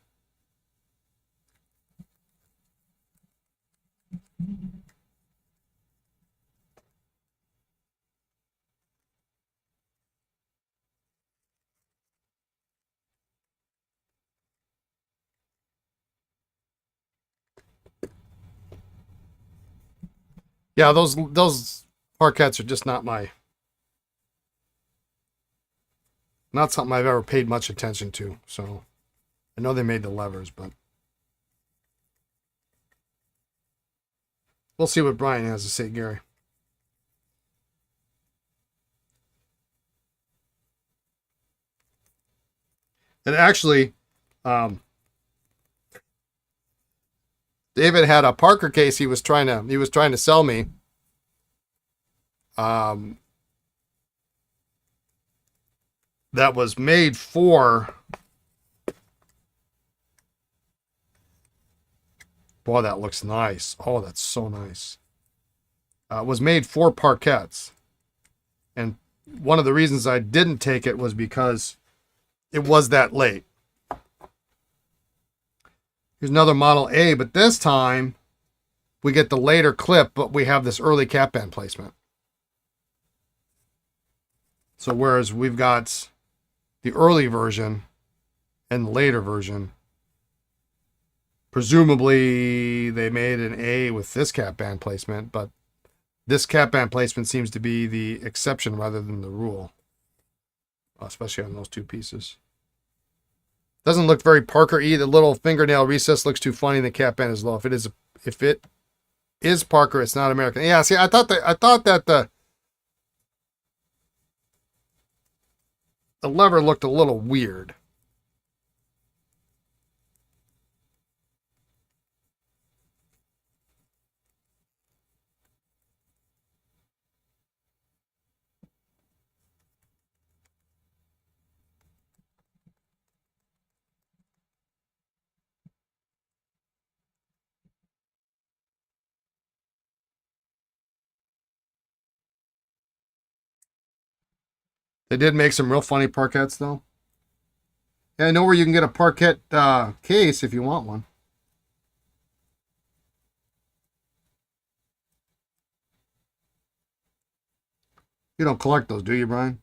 Yeah, those parquets are just not something I've ever paid much attention to. So I know they made the levers, but we'll see what Brian has to say, Gary. And actually, David had a Parker case he was trying to sell me. That was made for, boy, that looks nice. Oh, that's so nice. It was made for parquets. And one of the reasons I didn't take it was because it was that late. Here's another Model A, but this time we get the later clip, but we have this early cap band placement. So whereas we've got the early version and the later version, presumably they made an A with this cap band placement, but this cap band placement seems to be the exception rather than the rule, especially on those two pieces. Doesn't look very Parker-y. The little fingernail recess looks too funny. The cap band is low. If it is Parker, it's not American. Yeah, see, I thought that the lever looked a little weird. They did make some real funny parquets, though. Yeah, I know where you can get a parquet case if you want one. You don't collect those, do you, Brian?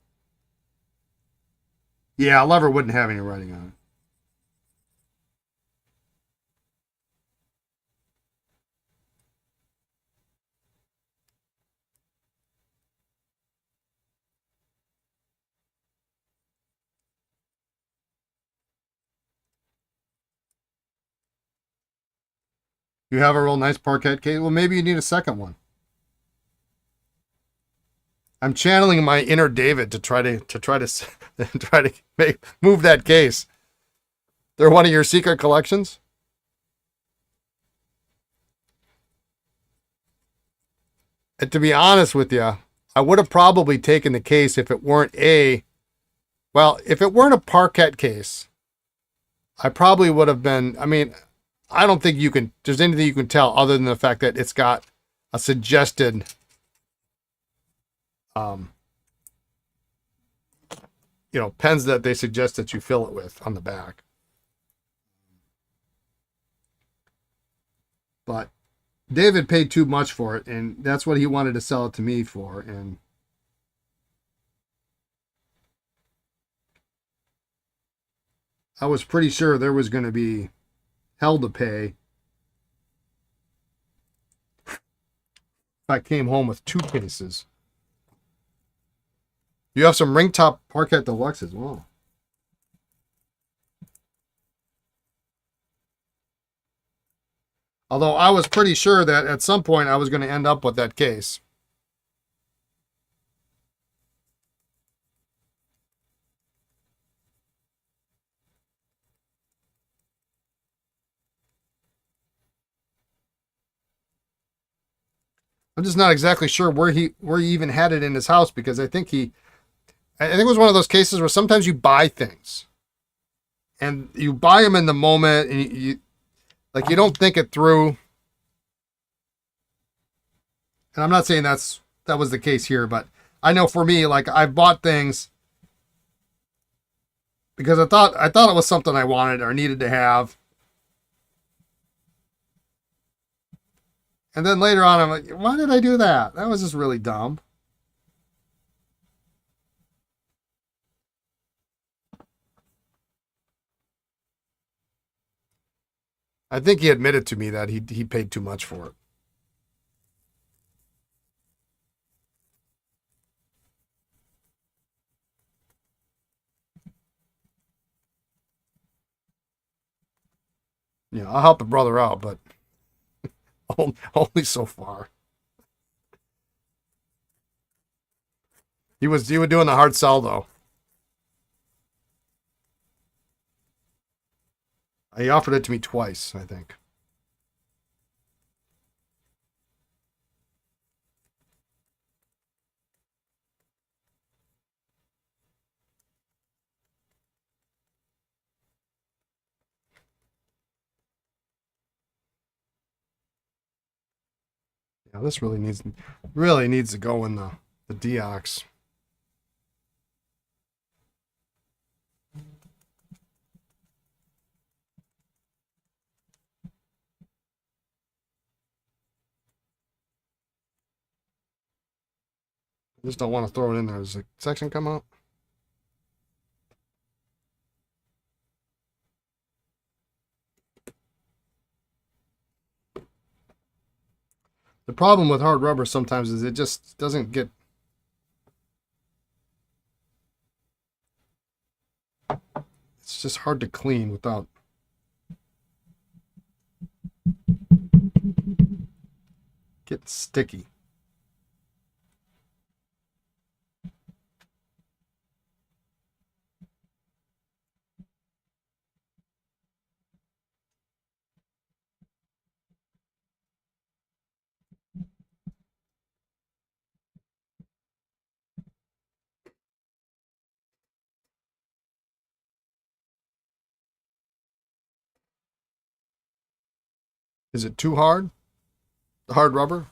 Yeah, a lever wouldn't have any writing on it. You have a real nice parquet case. Well, maybe you need a second one. I'm channeling my inner David to try to try to move that case. They're one of your secret collections. And to be honest with you, I would have probably taken the case if it weren't if it weren't a parquet case. I probably would have been. I mean, I don't think there's anything you can tell other than the fact that it's got a suggested, pens that they suggest that you fill it with on the back. But David paid too much for it, and that's what he wanted to sell it to me for. And I was pretty sure there was going to be hell to pay if I came home with two cases. You have some ring top parquet deluxe as well. Although I was pretty sure that at some point I was going to end up with that case. I'm just not exactly sure where he even had it in his house, because I think it was one of those cases where sometimes you buy things and you buy them in the moment and you don't think it through. And I'm not saying that was the case here, but I know for me, like, I bought things because I thought it was something I wanted or needed to have. And then later on, I'm like, why did I do that? That was just really dumb. I think he admitted to me that he paid too much for it. Yeah, I'll help a brother out, but only so far. He was doing the hard sell though. He offered it to me twice, I think. Yeah, this really needs to go in the Deox. I just don't want to throw it in there. Does the section come out? The problem with hard rubber sometimes is it just doesn't get. It's just hard to clean without getting sticky. Is it too hard? The hard rubber?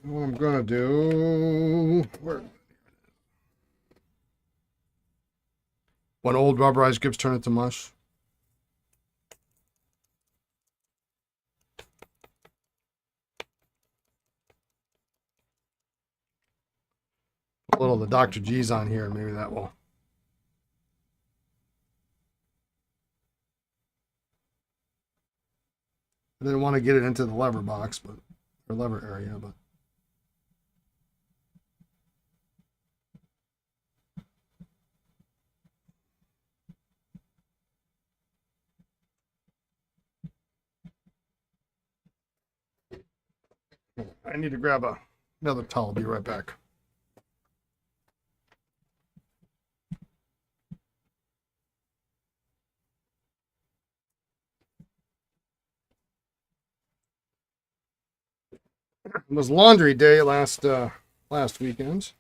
What I'm gonna do. When old rubberized grips turn into mush. A little of the Dr. G's on here, maybe that will. I didn't want to get it into the lever box, but or lever area, but I need to grab another towel. I'll be right back. It was laundry day last weekend.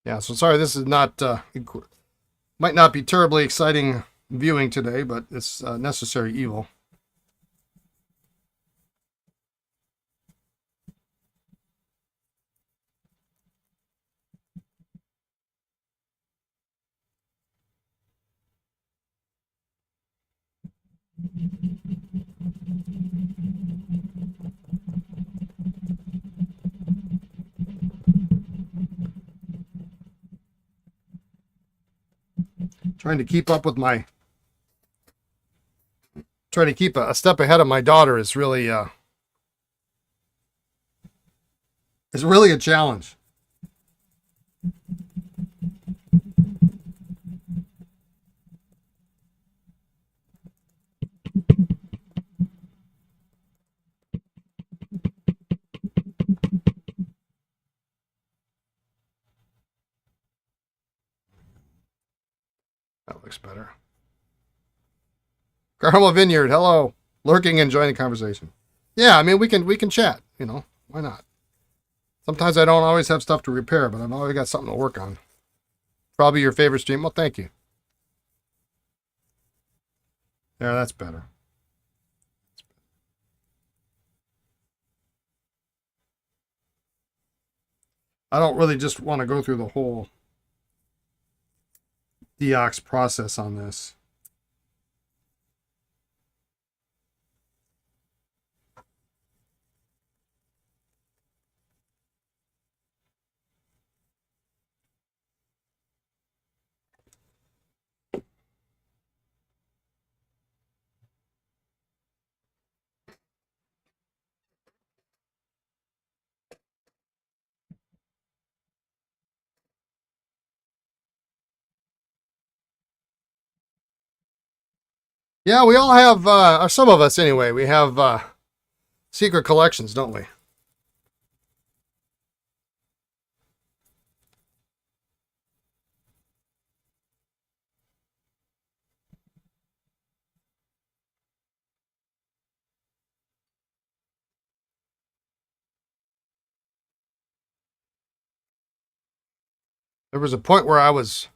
Yeah, so sorry this is not might not be terribly exciting viewing today, but it's necessary evil. Trying to keep up with my trying to keep a step ahead of my daughter is really a challenge. That looks better. Carmel Vineyard, hello. Lurking and joining the conversation. Yeah, I mean we can chat, Why not? Sometimes I don't always have stuff to repair, but I've always got something to work on. Probably your favorite stream. Well, thank you. Yeah, that's better. I don't really just want to go through the whole deox process on this. Yeah, we all have, or some of us anyway, we have secret collections, don't we? there was a point where I was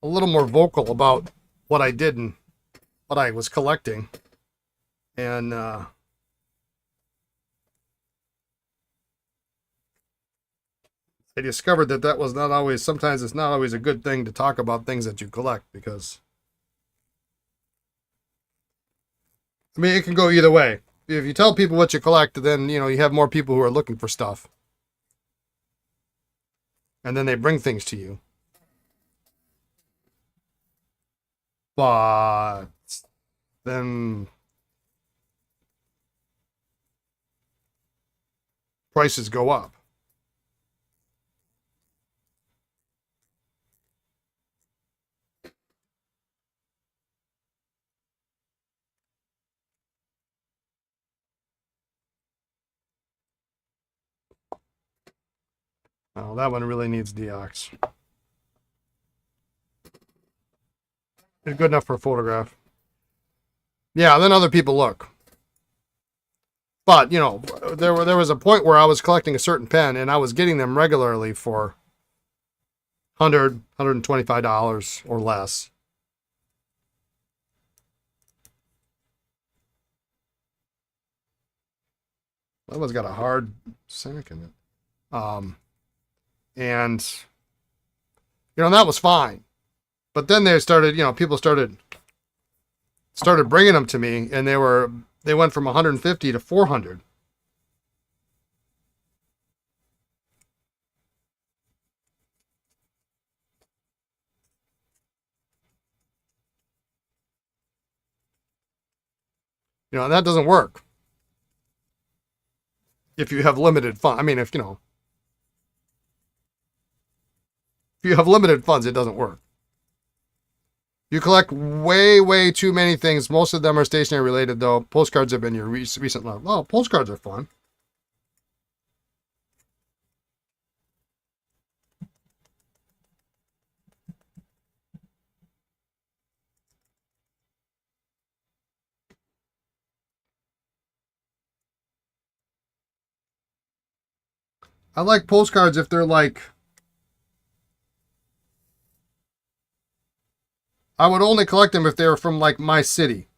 a little more vocal about what I did and what I was collecting. And I discovered that that was not always, sometimes it's not always a good thing to talk about things that you collect, because, I mean, it can go either way. If you tell people what you collect, then, you know, you have more people who are looking for stuff. And then they bring things to you. But then prices go up. Oh, that one really needs deox. It's good enough for a photograph. Yeah, then other people look. But, you know, there was a point where I was collecting a certain pen, and I was getting them regularly for $100, $125 or less. That one's got a hard sack in it. And, you know, that was fine. But then they started, you know, people started bringing them to me, and they went from 150 to 400. You know, and that doesn't work if you have limited funds. I mean, if you have limited funds, it doesn't work. You collect way, way too many things. Most of them are stationery related, though. Postcards have been your recent love. Oh, postcards are fun. I like postcards if they're like, I would only collect them if they were from like my city.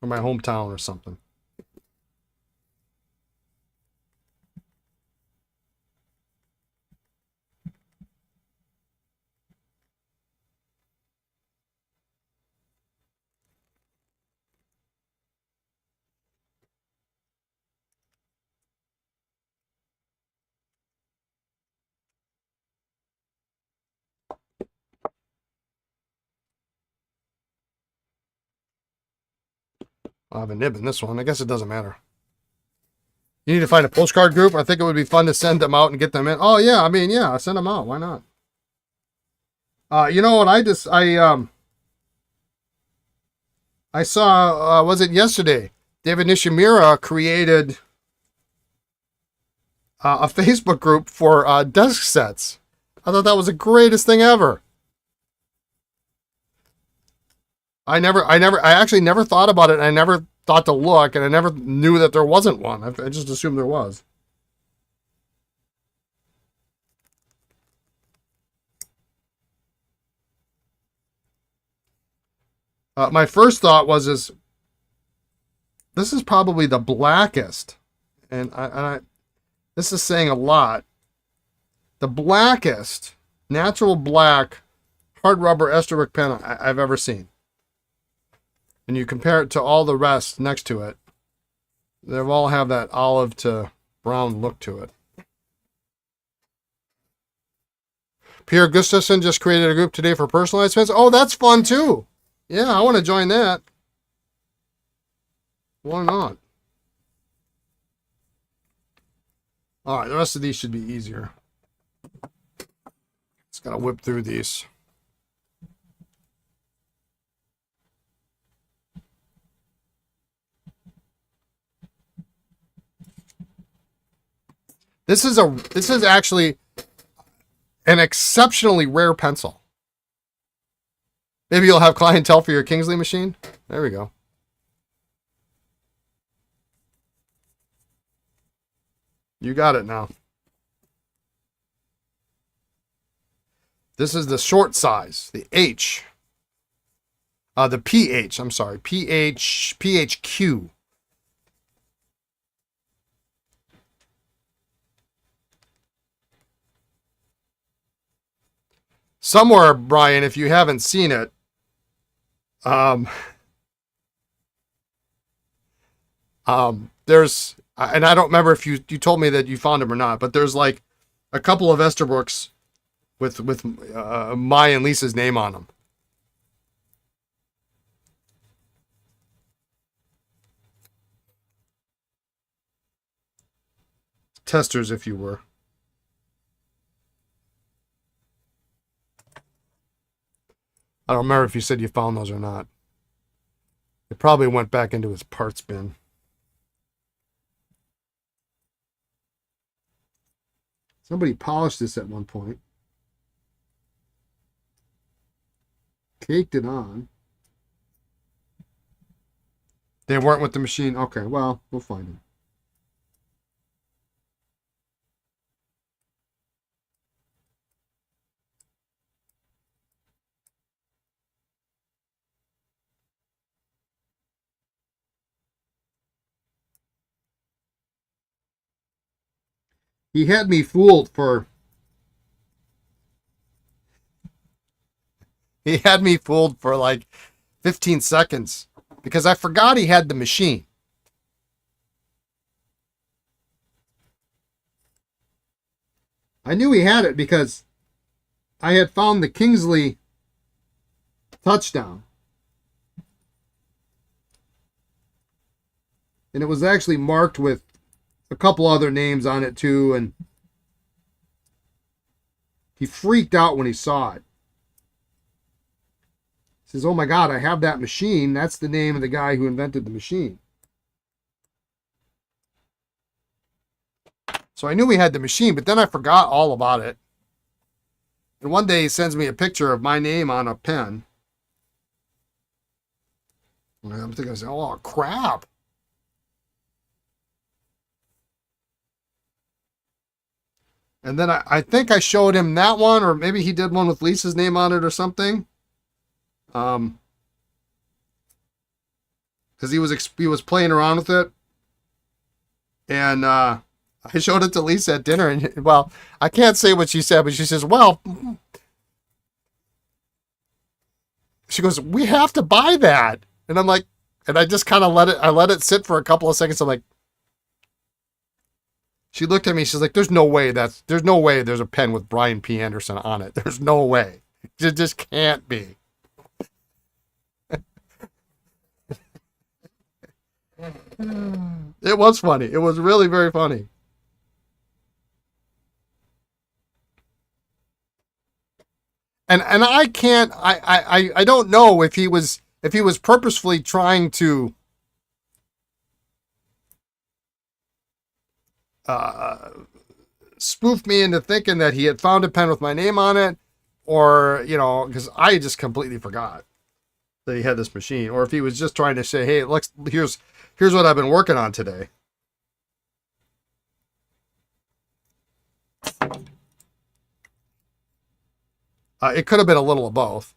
Or my hometown or something. I'll have a nib in this one. I guess it doesn't matter. You need to find a postcard group. I think it would be fun to send them out and get them in. Oh yeah, I mean, yeah, send them out. Why not? You know what? I saw. Was it yesterday? David Nishimura created a Facebook group for desk sets. I thought that was the greatest thing ever. I actually never thought about it. And I never thought to look, and I never knew that there wasn't one. I just assumed there was. My first thought was, this is probably the blackest, and this is saying a lot. The blackest natural black hard rubber Esterbrook pen I've ever seen. And you compare it to all the rest next to it, they all have that olive to brown look to it. Pierre Gustafson just created a group today for personalized pens. Oh, that's fun too. Yeah, I want to join that. Why not? All right, the rest of these should be easier. Just gotta whip through these. This is actually an exceptionally rare pencil. Maybe you'll have clientele for your Kingsley machine. There we go. You got it now. This is the short size, the H. The PH, I'm sorry, PHQ. Somewhere, Brian, if you haven't seen it, there's, and I don't remember if you told me that you found them or not, but there's like a couple of Esterbrooks with my and Lisa's name on them. Testers, if you were. I don't remember if you said you found those or not. It probably went back into his parts bin. Somebody polished this at one point. Caked it on. They weren't with the machine. Okay, well, we'll find them. He had me fooled for... He had me fooled for like 15 seconds because I forgot he had the machine. I knew he had it because I had found the Kingsley touchdown. And it was actually marked with a couple other names on it too. And he freaked out when he saw it. He says, "Oh my God, I have that machine. That's the name of the guy who invented the machine." So I knew he had the machine, but then I forgot all about it. And one day he sends me a picture of my name on a pen. And I'm thinking, oh crap. And then I think I showed him that one, or maybe he did one with Lisa's name on it or something. Because he was playing around with it, and I showed it to Lisa at dinner, and well, I can't say what she said, but she says, "Well," she goes, "We have to buy that," and I'm like, and I just kind of let it sit for a couple of seconds. I'm like, she looked at me, she's like, there's no way there's a pen with Brian P. Anderson on it. There's no way. It just can't be. It was funny. It was really very funny. And I don't know if he was purposefully trying to spoof me into thinking that he had found a pen with my name on it, or because I just completely forgot that he had this machine, or if he was just trying to say, "Hey, here's what I've been working on today." It could have been a little of both.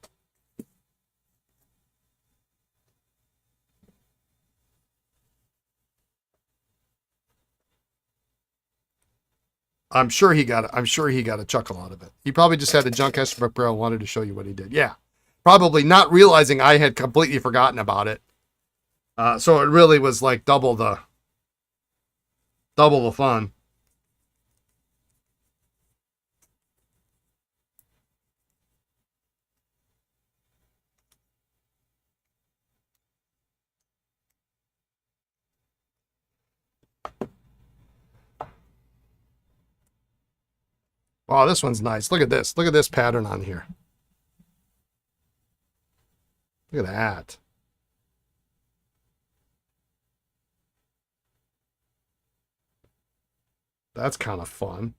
I'm sure he got a chuckle out of it. He probably just had a junk Esterbrook barrel and wanted to show you what he did. Yeah, probably not realizing I had completely forgotten about it. So it really was like double the fun. Wow, this one's nice. Look at this. Look at this pattern on here. Look at that. That's kind of fun.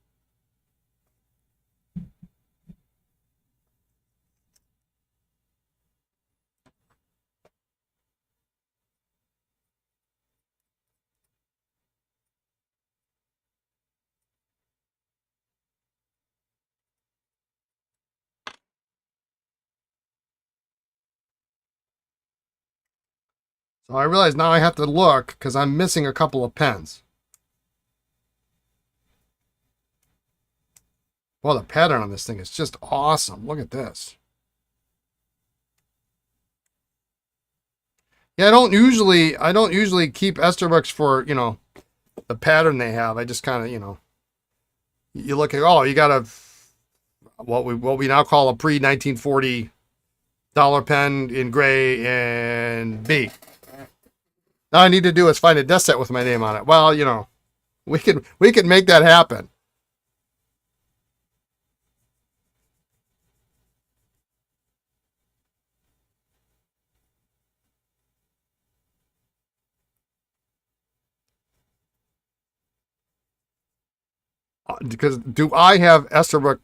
So I realize now I have to look because I'm missing a couple of pens. Well, the pattern on this thing is just awesome. Look at this. Yeah, I don't usually keep Esterbrook's for, the pattern they have. I just kind of, you look at, oh, you got a what we now call a pre-1940 dollar pen in gray and B. All I need to do is find a desk set with my name on it. Well, we can make that happen. Because do I have Esterbrook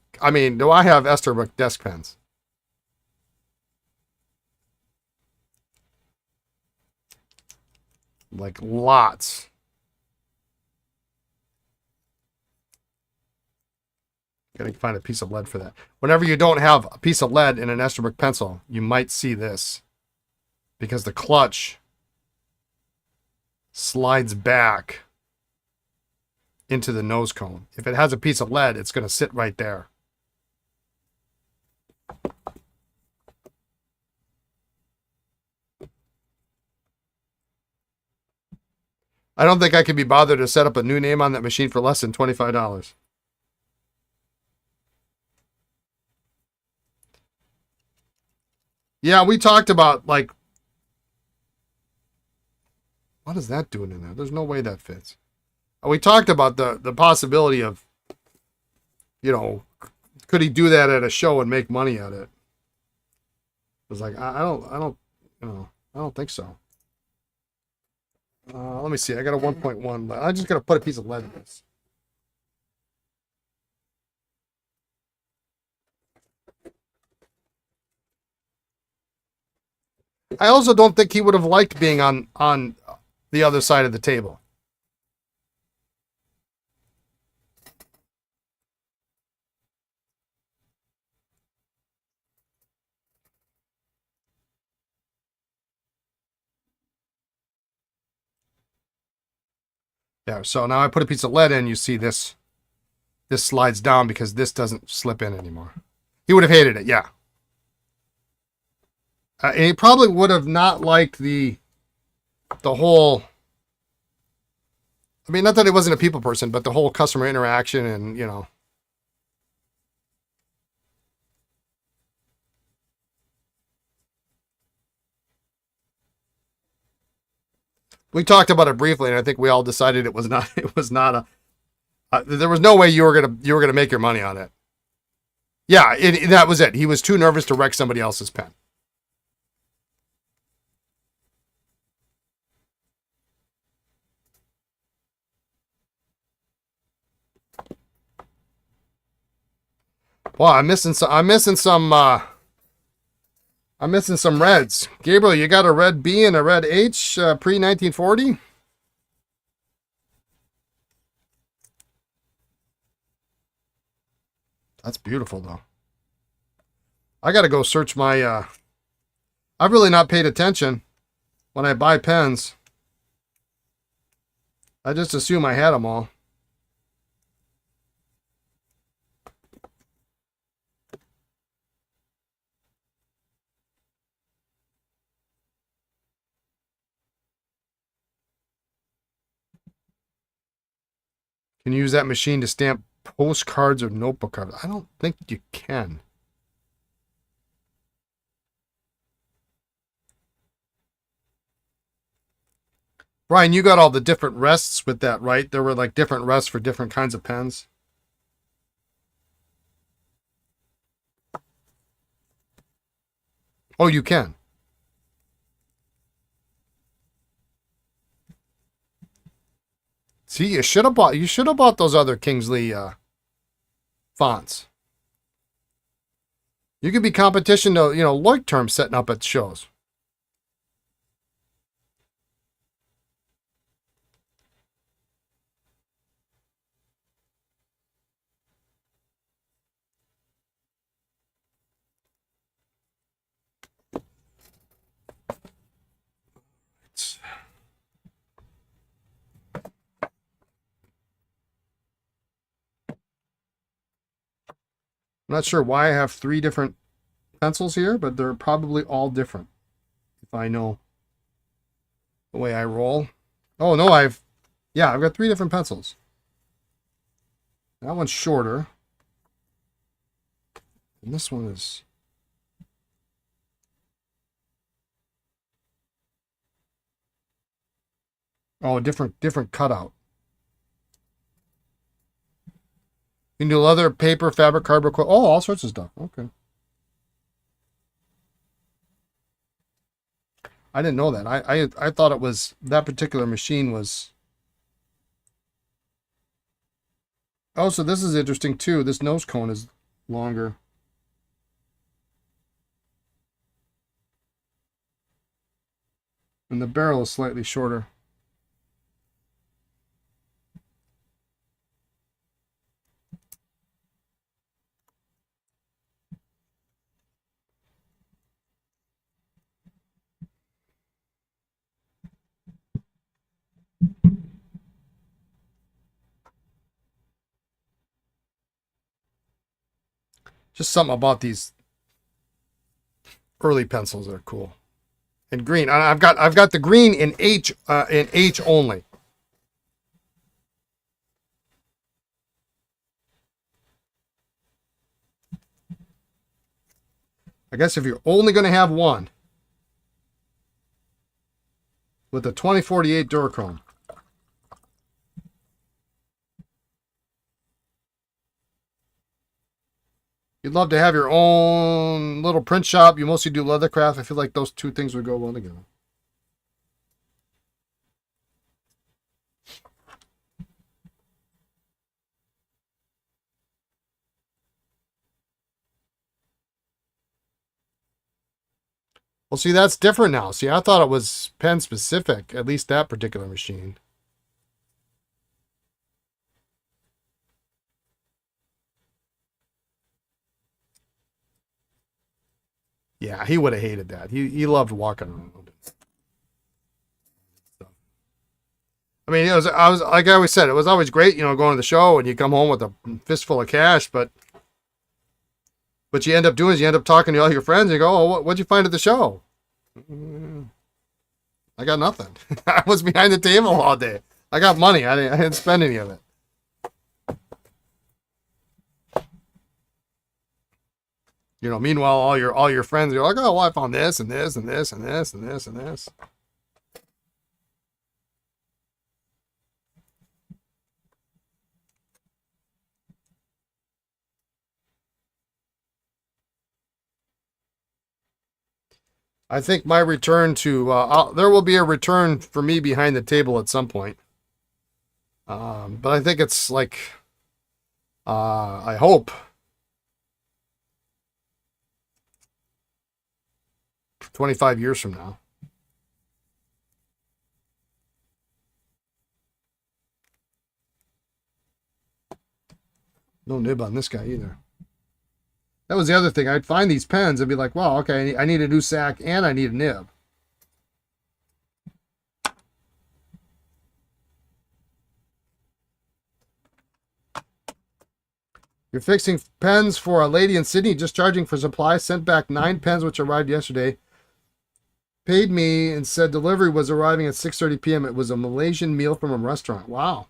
desk pens? Like lots. Gotta find a piece of lead for that. Whenever you don't have a piece of lead in an Esterbrook pencil, you might see this. Because the clutch slides back into the nose cone. If it has a piece of lead, it's going to sit right there. I don't think I could be bothered to set up a new name on that machine for less than $25. Yeah, we talked about, like, what is that doing in there? There's no way that fits. We talked about the possibility of, could he do that at a show and make money at it? It was like, I don't think so. Let me see. I got a 1.1. I just got to put a piece of lead in this. I also don't think he would have liked being on the other side of the table. Yeah, so now I put a piece of lead in, you see this slides down because this doesn't slip in anymore. He would have hated it, yeah. And he probably would have not liked the whole, I mean, not that he wasn't a people person, but the whole customer interaction and, we talked about it briefly, and I think we all decided it was not there was no way you were gonna make your money on it. Yeah, that was it. He was too nervous to wreck somebody else's pen. Well, I'm missing some reds. Gabriel, you got a red B and a red H pre-1940? That's beautiful, though. I got to go search my... I've really not paid attention when I buy pens. I just assume I had them all. Can you use that machine to stamp postcards or notebook covers? I don't think you can. Brian, you got all the different rests with that, right? There were like different rests for different kinds of pens. Oh, you can. See, you should have bought those other Kingsley fonts. You could be competition to, Lloyd term setting up at shows. I'm not sure why I have 3 different pencils here, but they're probably all different if I know the way I roll. Oh, no, I've got 3 different pencils. That one's shorter. And this one is... Oh, different cutout. You can do leather, paper, fabric, cardboard, all sorts of stuff. Okay. I didn't know that. I thought it was, that particular machine was... Oh, so this is interesting too. This nose cone is longer. And the barrel is slightly shorter. Just something about these early pencils that are cool. And green. I've got the green in H only. I guess if you're only going to have one with the 2048 Durachrome. You'd love to have your own little print shop. You mostly do leathercraft. I feel like those 2 things would go well together. Well, see, that's different now. See, I thought it was pen specific, at least that particular machine. Yeah, he would have hated that. He loved walking around. I mean, I was like I always said, it was always great, going to the show and you come home with a fistful of cash, but you end up doing is you end up talking to all your friends and you go, "Oh, what'd you find at the show?" I got nothing. I was behind the table all day. I got money. I didn't spend any of it. Meanwhile, all your friends are like, "Oh, well, I found this and this and this and this and this and this." I think my return to there will be a return for me behind the table at some point. But I think it's like I hope 25 years from now. No nib on this guy either. That was the other thing. I'd find these pens and be like, "Wow, okay, I need a new sack and I need a nib." You're fixing pens for a lady in Sydney, just charging for supplies. Sent back 9 pens, which arrived yesterday. Paid me and said delivery was arriving at 6:30 p.m. It was a Malaysian meal from a restaurant. Wow.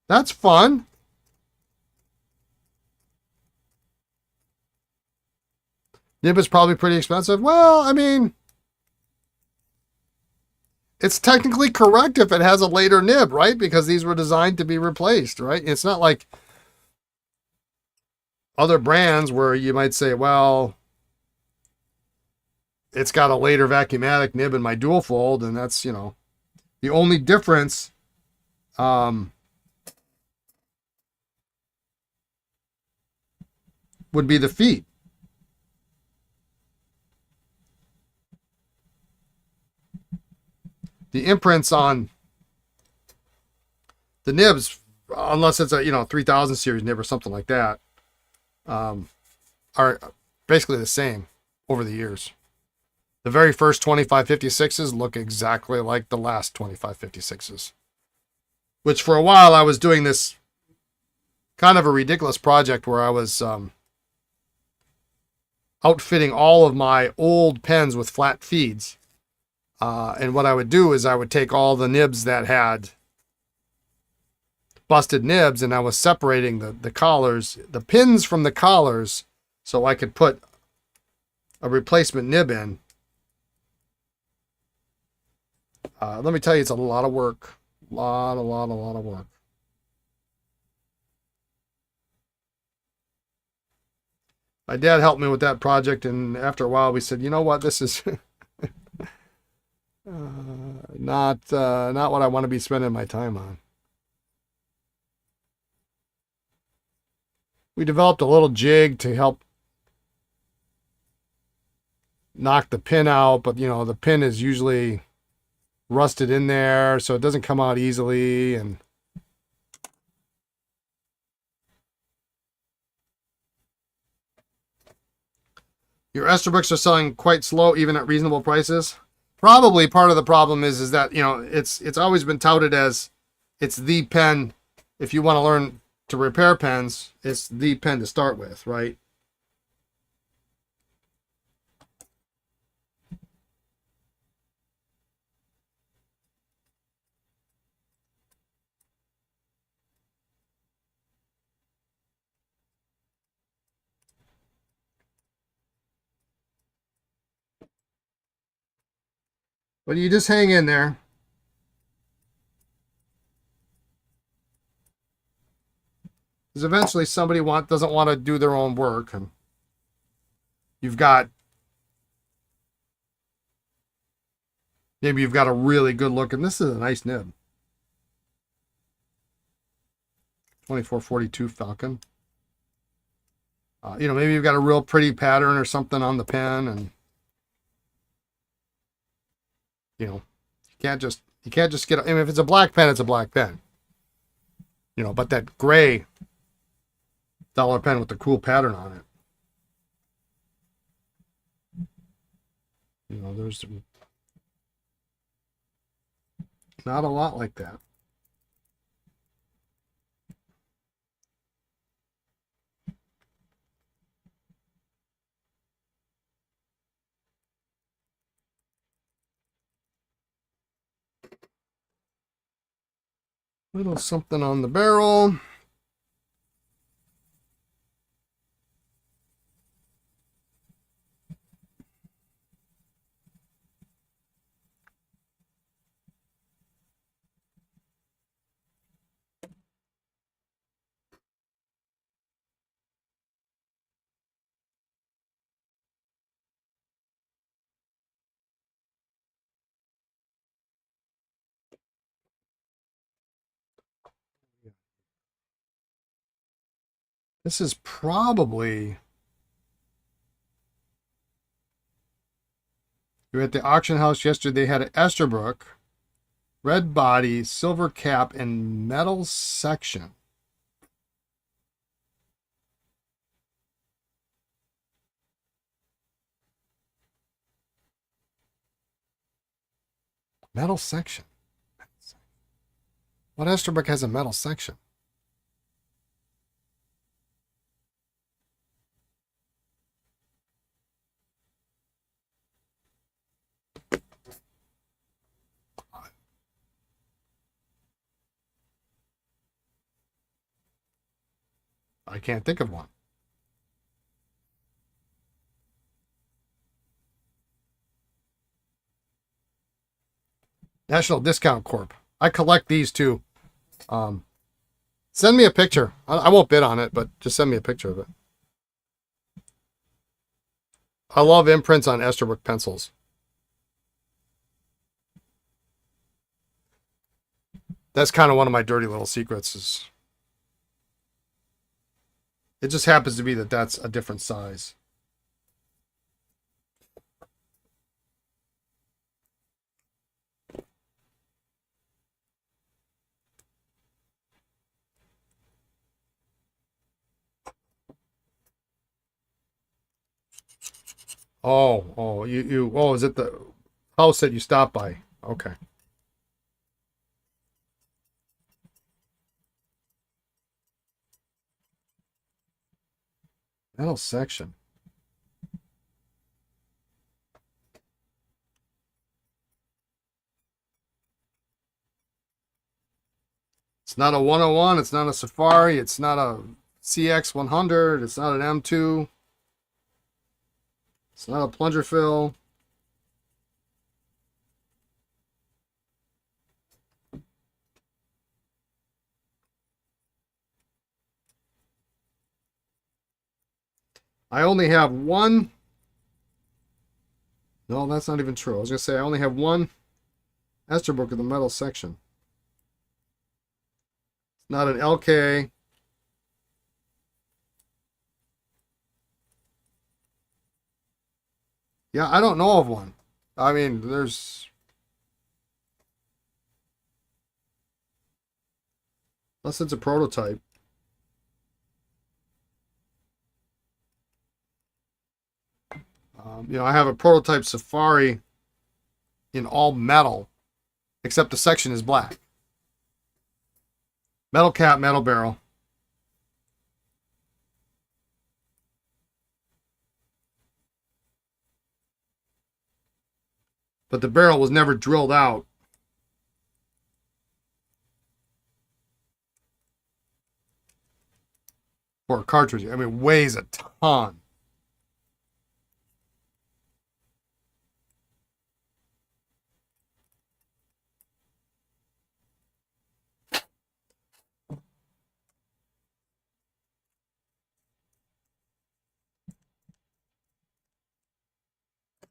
That's fun. Nib is probably pretty expensive. Well, I mean, it's technically correct if it has a later nib, right? Because these were designed to be replaced, right? It's not like other brands where you might say, well, it's got a later vacuumatic nib in my dual fold, and that's, the only difference would be the feet. The imprints on the nibs, unless it's a 3000 series nib or something like that, are basically the same over the years. The very first 2556s look exactly like the last 2556s, which for a while I was doing this kind of a ridiculous project where I was outfitting all of my old pens with flat feeds. And what I would do is I would take all the nibs that had busted nibs, and I was separating the collars, the pins from the collars, so I could put a replacement nib in. Let me tell you, it's a lot of work. A lot of work. My dad helped me with that project, and after a while we said, you know what, this is not what I want to be spending my time on. We developed a little jig to help knock the pin out, but you know, the pin is usually rusted in there, so it doesn't come out easily. And your Esterbrook's are selling quite slow, even at reasonable prices. Probably part of the problem is that, you know, it's always been touted as it's the pen. If you want to learn to repair pens, it's the pen to start with, right? But you just hang in there. Because eventually somebody doesn't want to do their own work, and maybe you've got a really good look, and this is a nice nib. 2442 Falcon. You know, maybe you've got a real pretty pattern or something on the pen, and you know, you can't just get. I mean, if it's a black pen, it's a black pen. You know, but that gray dollar pen with the cool pattern on it. You know, there's not a lot like that. Little something on the barrel. This is probably, you were at the auction house yesterday. They had an Esterbrook, red body, silver cap, and metal section. Metal section. What Esterbrook has a metal section? I can't think of one. National Discount Corp. I collect these too. Send me a picture. I won't bid on it, but just send me a picture of it. I love imprints on Esterbrook pencils. That's kind of one of my dirty little secrets. Is it just happens to be that that's a different size. Oh, is it the house that you stopped by? Okay. Metal section. It's not a 101. It's not a Safari. It's not a CX100. It's not an M2. It's not a plunger fill. I only have one. No, that's not even true. I was going to say I only have one Esterbrook in the metal section. It's not an LK. Yeah, I don't know of one. I mean, there's... Unless it's a prototype. You know, I have a prototype Safari in all metal, except the section is black. Metal cap, metal barrel. But the barrel was never drilled out. For a cartridge. I mean, it weighs a ton.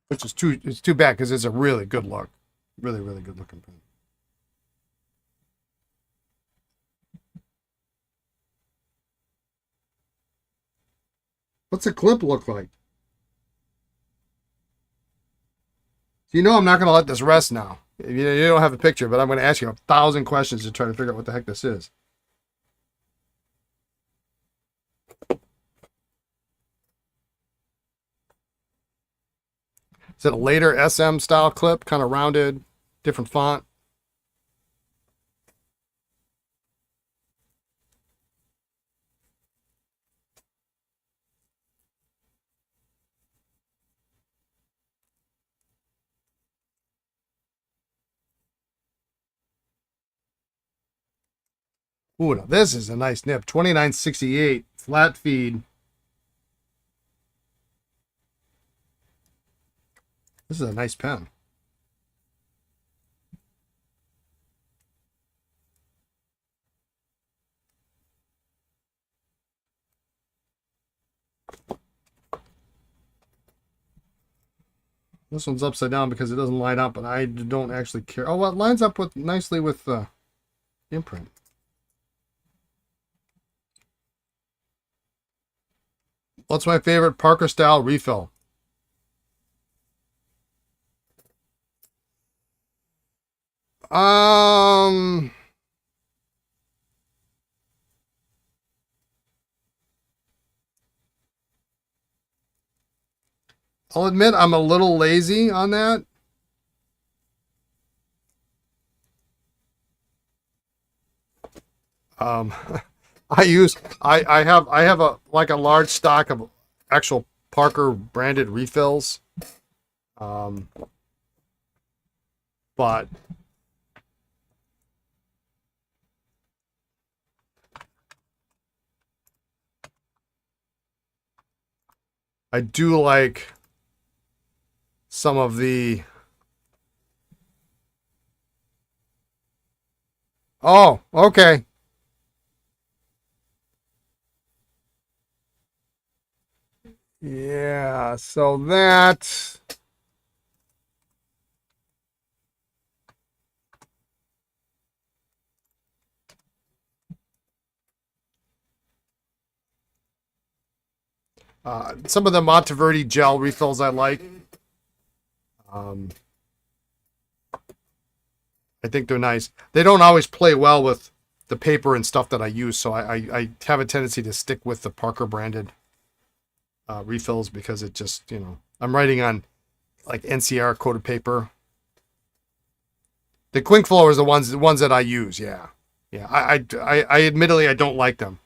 Which is it's too bad because it's a really good look. Really, really good looking pen. What's a clip look like? You know I'm not going to let this rest now. You don't have a picture, but I'm going to ask you 1,000 questions to try to figure out what the heck this is. Is it a later SM style clip? Kind of rounded, different font? Ooh, now this is a nice nib. 2968 flat feed. This is a nice pen. This one's upside down because it doesn't line up, but I don't actually care. Oh, well, it lines up with nicely with the imprint. What's my favorite Parker style refill? I'll admit I'm a little lazy on that. I have a large stock of actual Parker branded refills. But I do like some of the... Oh, okay. Yeah, so that... some of the Monteverdi gel refills I like. I think they're nice. They don't always play well with the paper and stuff that I use, so I have a tendency to stick with the Parker branded refills because it just, you know, I'm writing on like NCR coated paper. The Quink Flow is the ones that I use. Yeah, yeah. I admittedly I don't like them,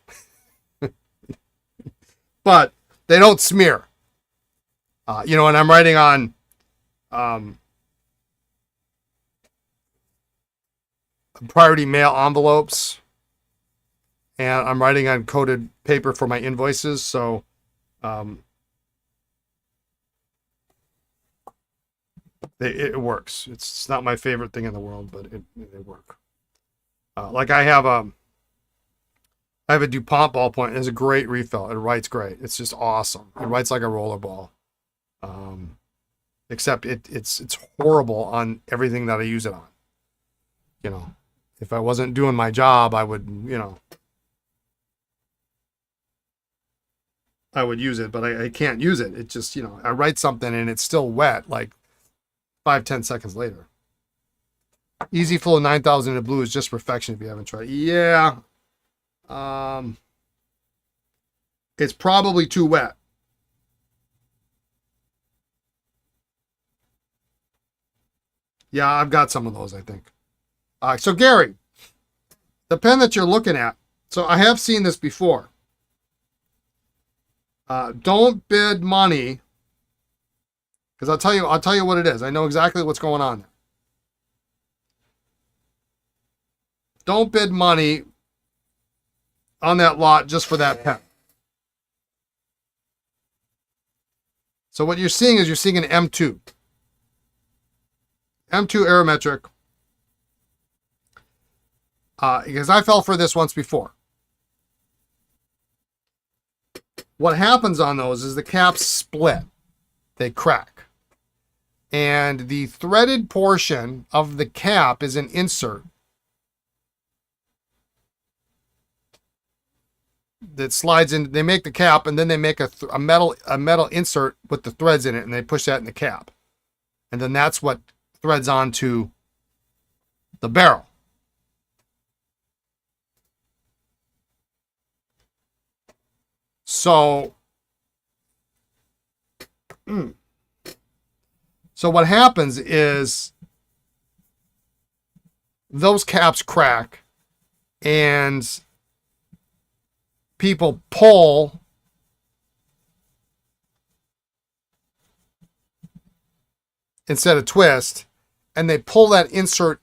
but they don't smear. You know, and I'm writing on priority mail envelopes, and I'm writing on coated paper for my invoices. So it works. It's not my favorite thing in the world, but it works. Like I have a DuPont ballpoint. It's a great refill. It writes great. It's just awesome. It writes like a roller ball. Except it's horrible on everything that I use it on. You know, if I wasn't doing my job, I would, you know, I would use it, but I can't use it. It just, you know, I write something and it's still wet like 5-10 seconds later. Easy Flow 9000 in blue is just perfection if you haven't tried. Yeah. It's probably too wet. Yeah, I've got some of those, I think. So Gary, the pen that you're looking at, so I have seen this before. Don't bid money, because I'll tell you what it is. I know exactly what's going on there. Don't bid money on that lot just for that pen. So what you're seeing is you're seeing an M2. M2 Aerometric. Because I fell for this once before. What happens on those is the caps split. They crack. And the threaded portion of the cap is an insert that slides in. They make the cap and then they make a metal insert with the threads in it, and they push that in the cap. And then that's what threads onto the barrel. So what happens is those caps crack and people pull instead of twist, and they pull that insert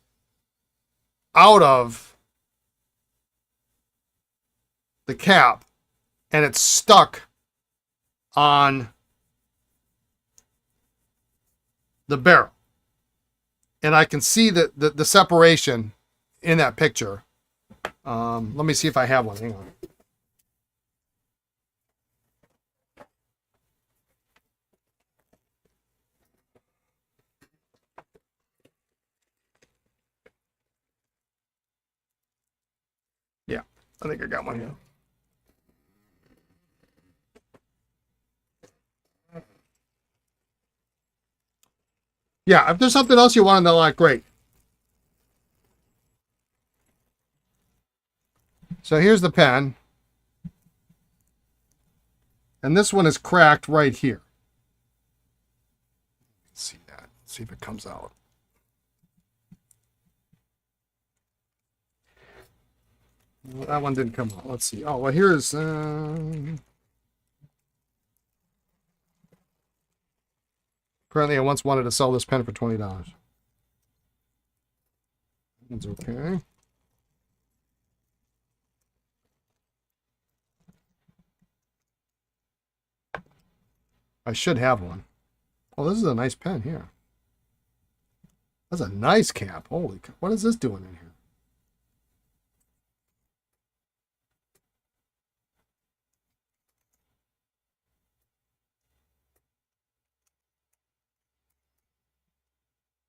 out of the cap, and it's stuck on the barrel. And I can see the separation in that picture. Let me see if I have one. Hang on. Yeah, I think I got one here. Yeah, if there's something else you want to know, like, great. So here's the pen. And this one is cracked right here. Let's see that. Let's see if it comes out. Well, that one didn't come out. Let's see. Oh, well, here's... Apparently, I once wanted to sell this pen for $20. That's okay. I should have one. Oh, this is a nice pen here. That's a nice cap. Holy cow. What is this doing in here?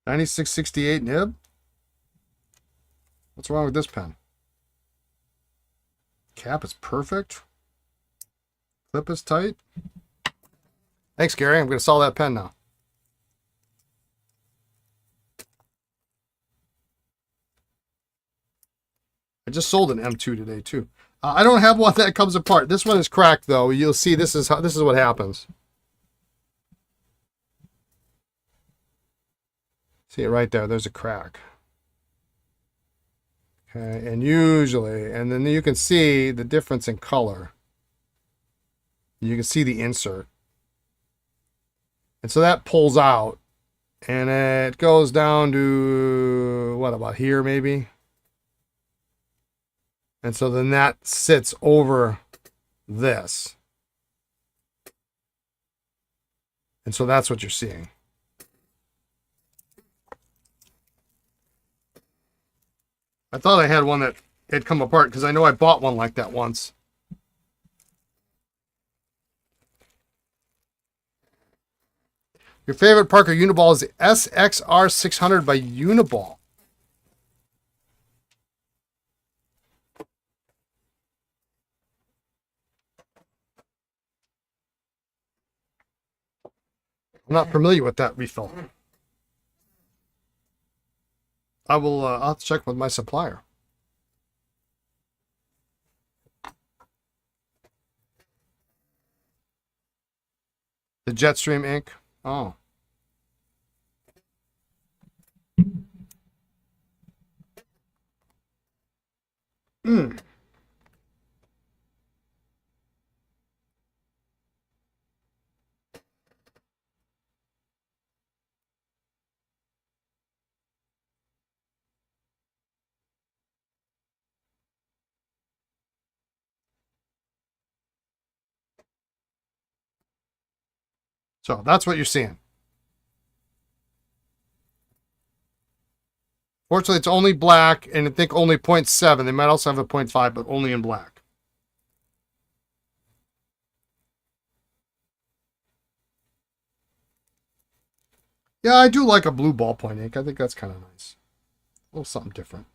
$96.68 nib? What's wrong with this pen? Cap is perfect. Clip is tight. Thanks, Gary. I'm going to sell that pen now. I just sold an M2 today too. I don't have one that comes apart. This one is cracked though. You'll see this is what happens. See it right there. There's a crack. Okay, and usually, and then you can see the difference in color. You can see the insert. And so that pulls out. And it goes down to, what, about here maybe? And so then that sits over this. And so that's what you're seeing. I thought I had one that had come apart because I know I bought one like that once. Your favorite Parker Uniball is the SXR 600 by Uniball. I'm not familiar with that refill. I'll have to check with my supplier. The Jetstream ink. Oh. Mm. So that's what you're seeing. Fortunately, it's only black, and I think only 0.7. They might also have a 0.5, but only in black. Yeah, I do like a blue ballpoint ink. I think that's kind of nice. A little something different.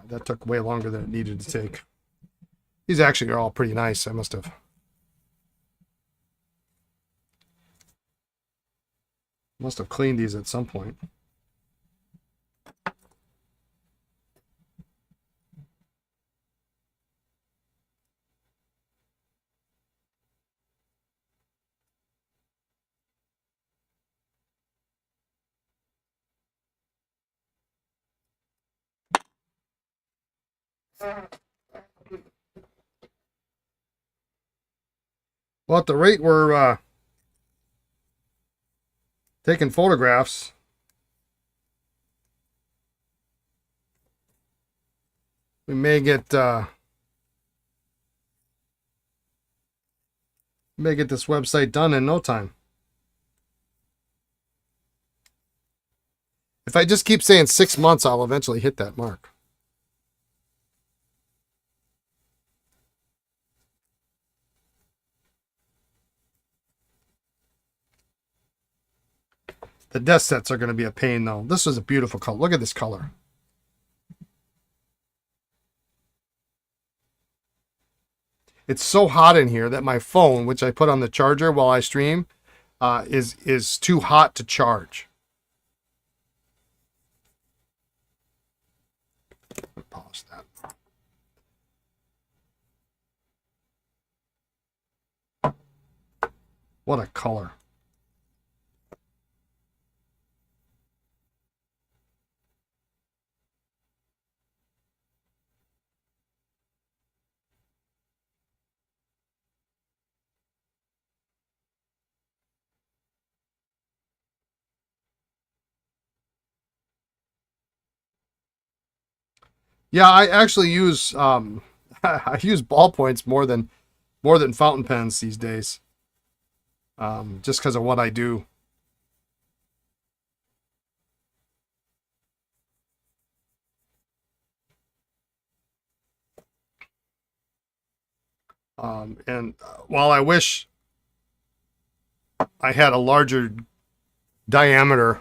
That took way longer than it needed to take. These actually are all pretty nice. I must have cleaned these at some point. Well, at the rate we're taking photographs, we may get this website done in no time. If I just keep saying 6 months, I'll eventually hit that mark. The desk sets are going to be a pain, though. This is a beautiful color. Look at this color. It's so hot in here that my phone, which I put on the charger while I stream, is too hot to charge. Polish that. What a color. Yeah, I actually use I use ballpoints more than fountain pens these days. Just because of what I do. And while I wish I had a larger diameter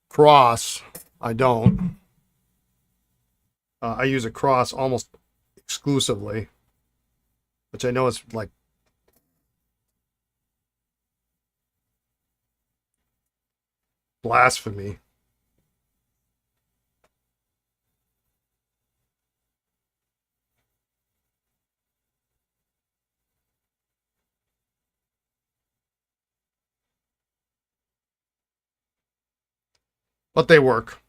cross, I don't. I use a cross almost exclusively, which I know is like blasphemy. But they work.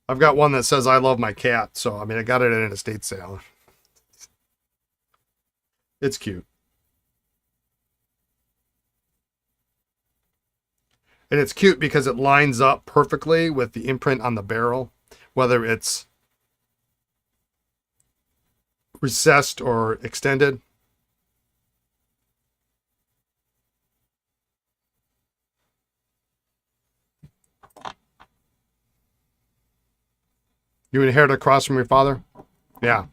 I've got one that says I love my cat. So, I mean, I got it at an estate sale. It's cute. And it's cute because it lines up perfectly with the imprint on the barrel, whether it's recessed or extended. You inherited across from your father? Yeah.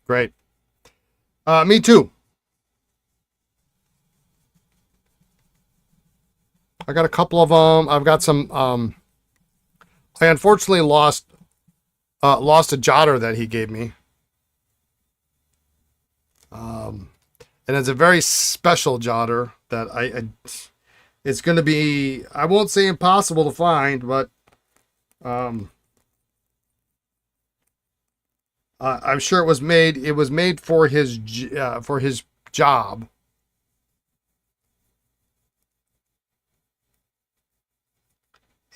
Great. Me too. I got a couple of them. I've got some. I unfortunately lost a jotter that he gave me. And it's a very special jotter that it's going to be, I won't say impossible to find, but I'm sure it was made for his job.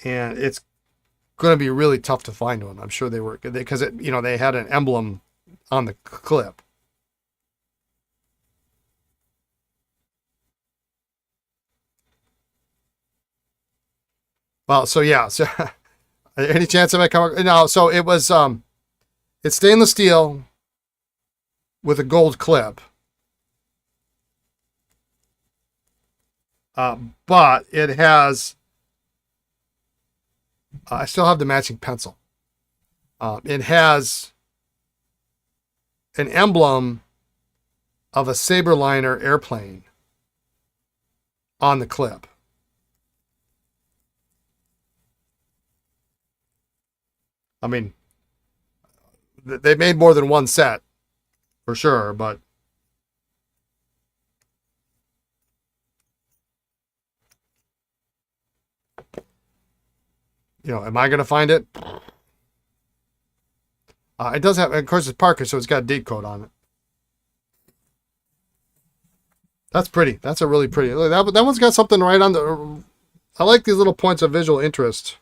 And it's going to be really tough to find one. I'm sure they were, because they had an emblem on the clip. Well, so yeah, so any chance I might come? No, so it was it's stainless steel with a gold clip. But it has I still have the matching pencil. It has an emblem of a Saberliner airplane on the clip. I mean, they made more than one set, for sure, but am I going to find it? It does have, of course, it's Parker, so it's got a date code on it. That's pretty. That's a really pretty. Look, that one's got something right on the. I like these little points of visual interest.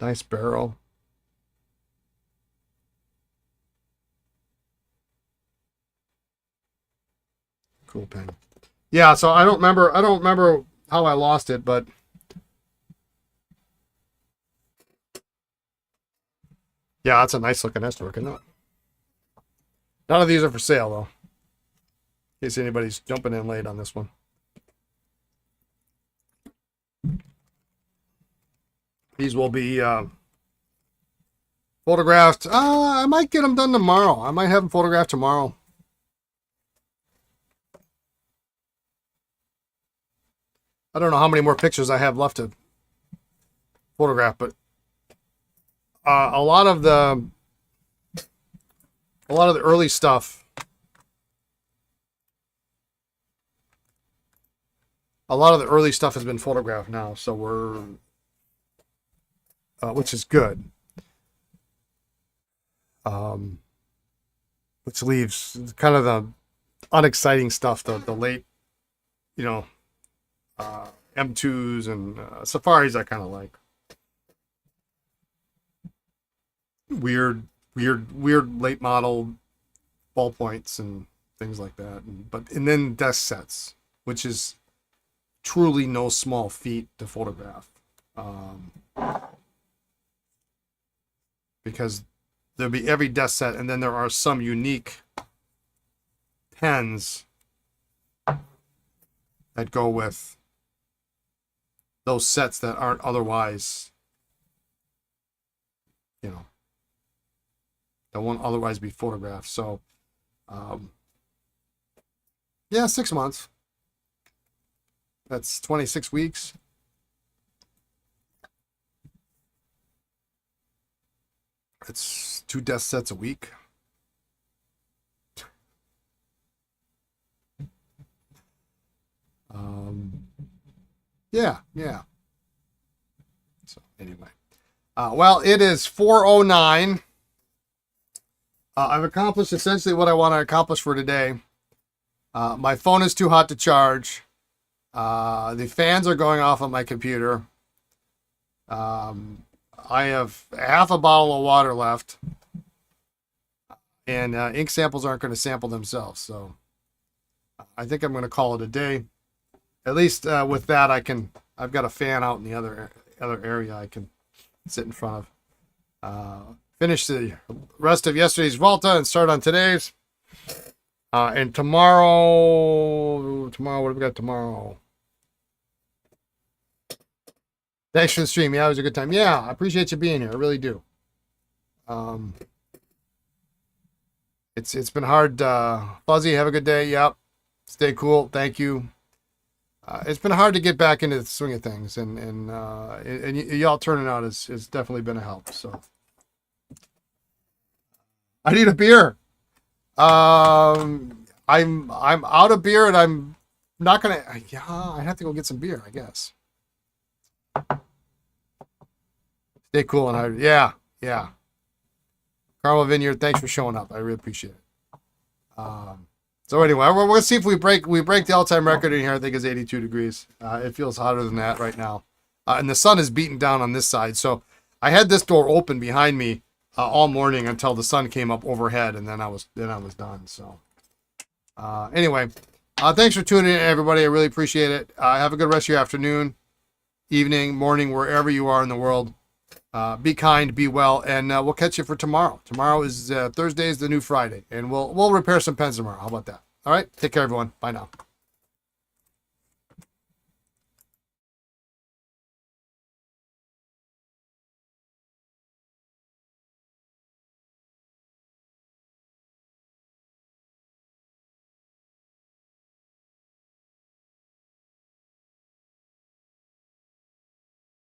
Nice barrel. Cool pen. Yeah, so I don't remember how I lost it, but yeah, that's a nice looking Esterbrook, isn't it? None of these are for sale though. In case anybody's jumping in late on this one. These will be photographed. I might get them done tomorrow. I might have them photographed tomorrow. I don't know how many more pictures I have left to photograph, but a lot of the early stuff. A lot of the early stuff has been photographed now, so we're which is good. Which leaves kind of the unexciting stuff, the late, M2s and Safaris I kind of like. Weird late model ballpoints and things like that. And then desk sets, which is truly no small feat to photograph. Because there'll be every desk set, and then there are some unique pens that go with those sets that aren't otherwise, that won't otherwise be photographed. So, yeah, 6 months. That's 26 weeks. It's 2 desk sets a week. Yeah. So anyway, well, it is 4:09. I've accomplished essentially what I want to accomplish for today. My phone is too hot to charge. The fans are going off on my computer. I have half a bottle of water left, and ink samples aren't going to sample themselves. So I think I'm going to call it a day. At least with that, I've got a fan out in the other area I can sit in front of. Finish the rest of yesterday's Volta and start on today's. And tomorrow, what have we got tomorrow? Thanks for the stream. Yeah, it was a good time. Yeah, I appreciate you being here. I really do. It's been hard. Fuzzy, have a good day. Yep. Stay cool. Thank you. It's been hard to get back into the swing of things, and y'all turning out has definitely been a help. So I need a beer. I'm out of beer, and I'm not gonna. Yeah, I have to go get some beer, I guess. Stay cool and hard. Yeah. Carmel Vineyard, thanks for showing up. I really appreciate it. So anyway, we're gonna see if we break the all-time record in here. I think it's 82 degrees. It feels hotter than that right now, and the sun is beating down on this side. So I had this door open behind me all morning until the sun came up overhead, and then I was done. So anyway, thanks for tuning in, everybody. I really appreciate it. Have a good rest of your afternoon, evening, morning, wherever you are in the world. Be kind, be well, and we'll catch you for tomorrow. Tomorrow is Thursday is the new Friday, and we'll repair some pens tomorrow. How about that? All right, take care, everyone. Bye now.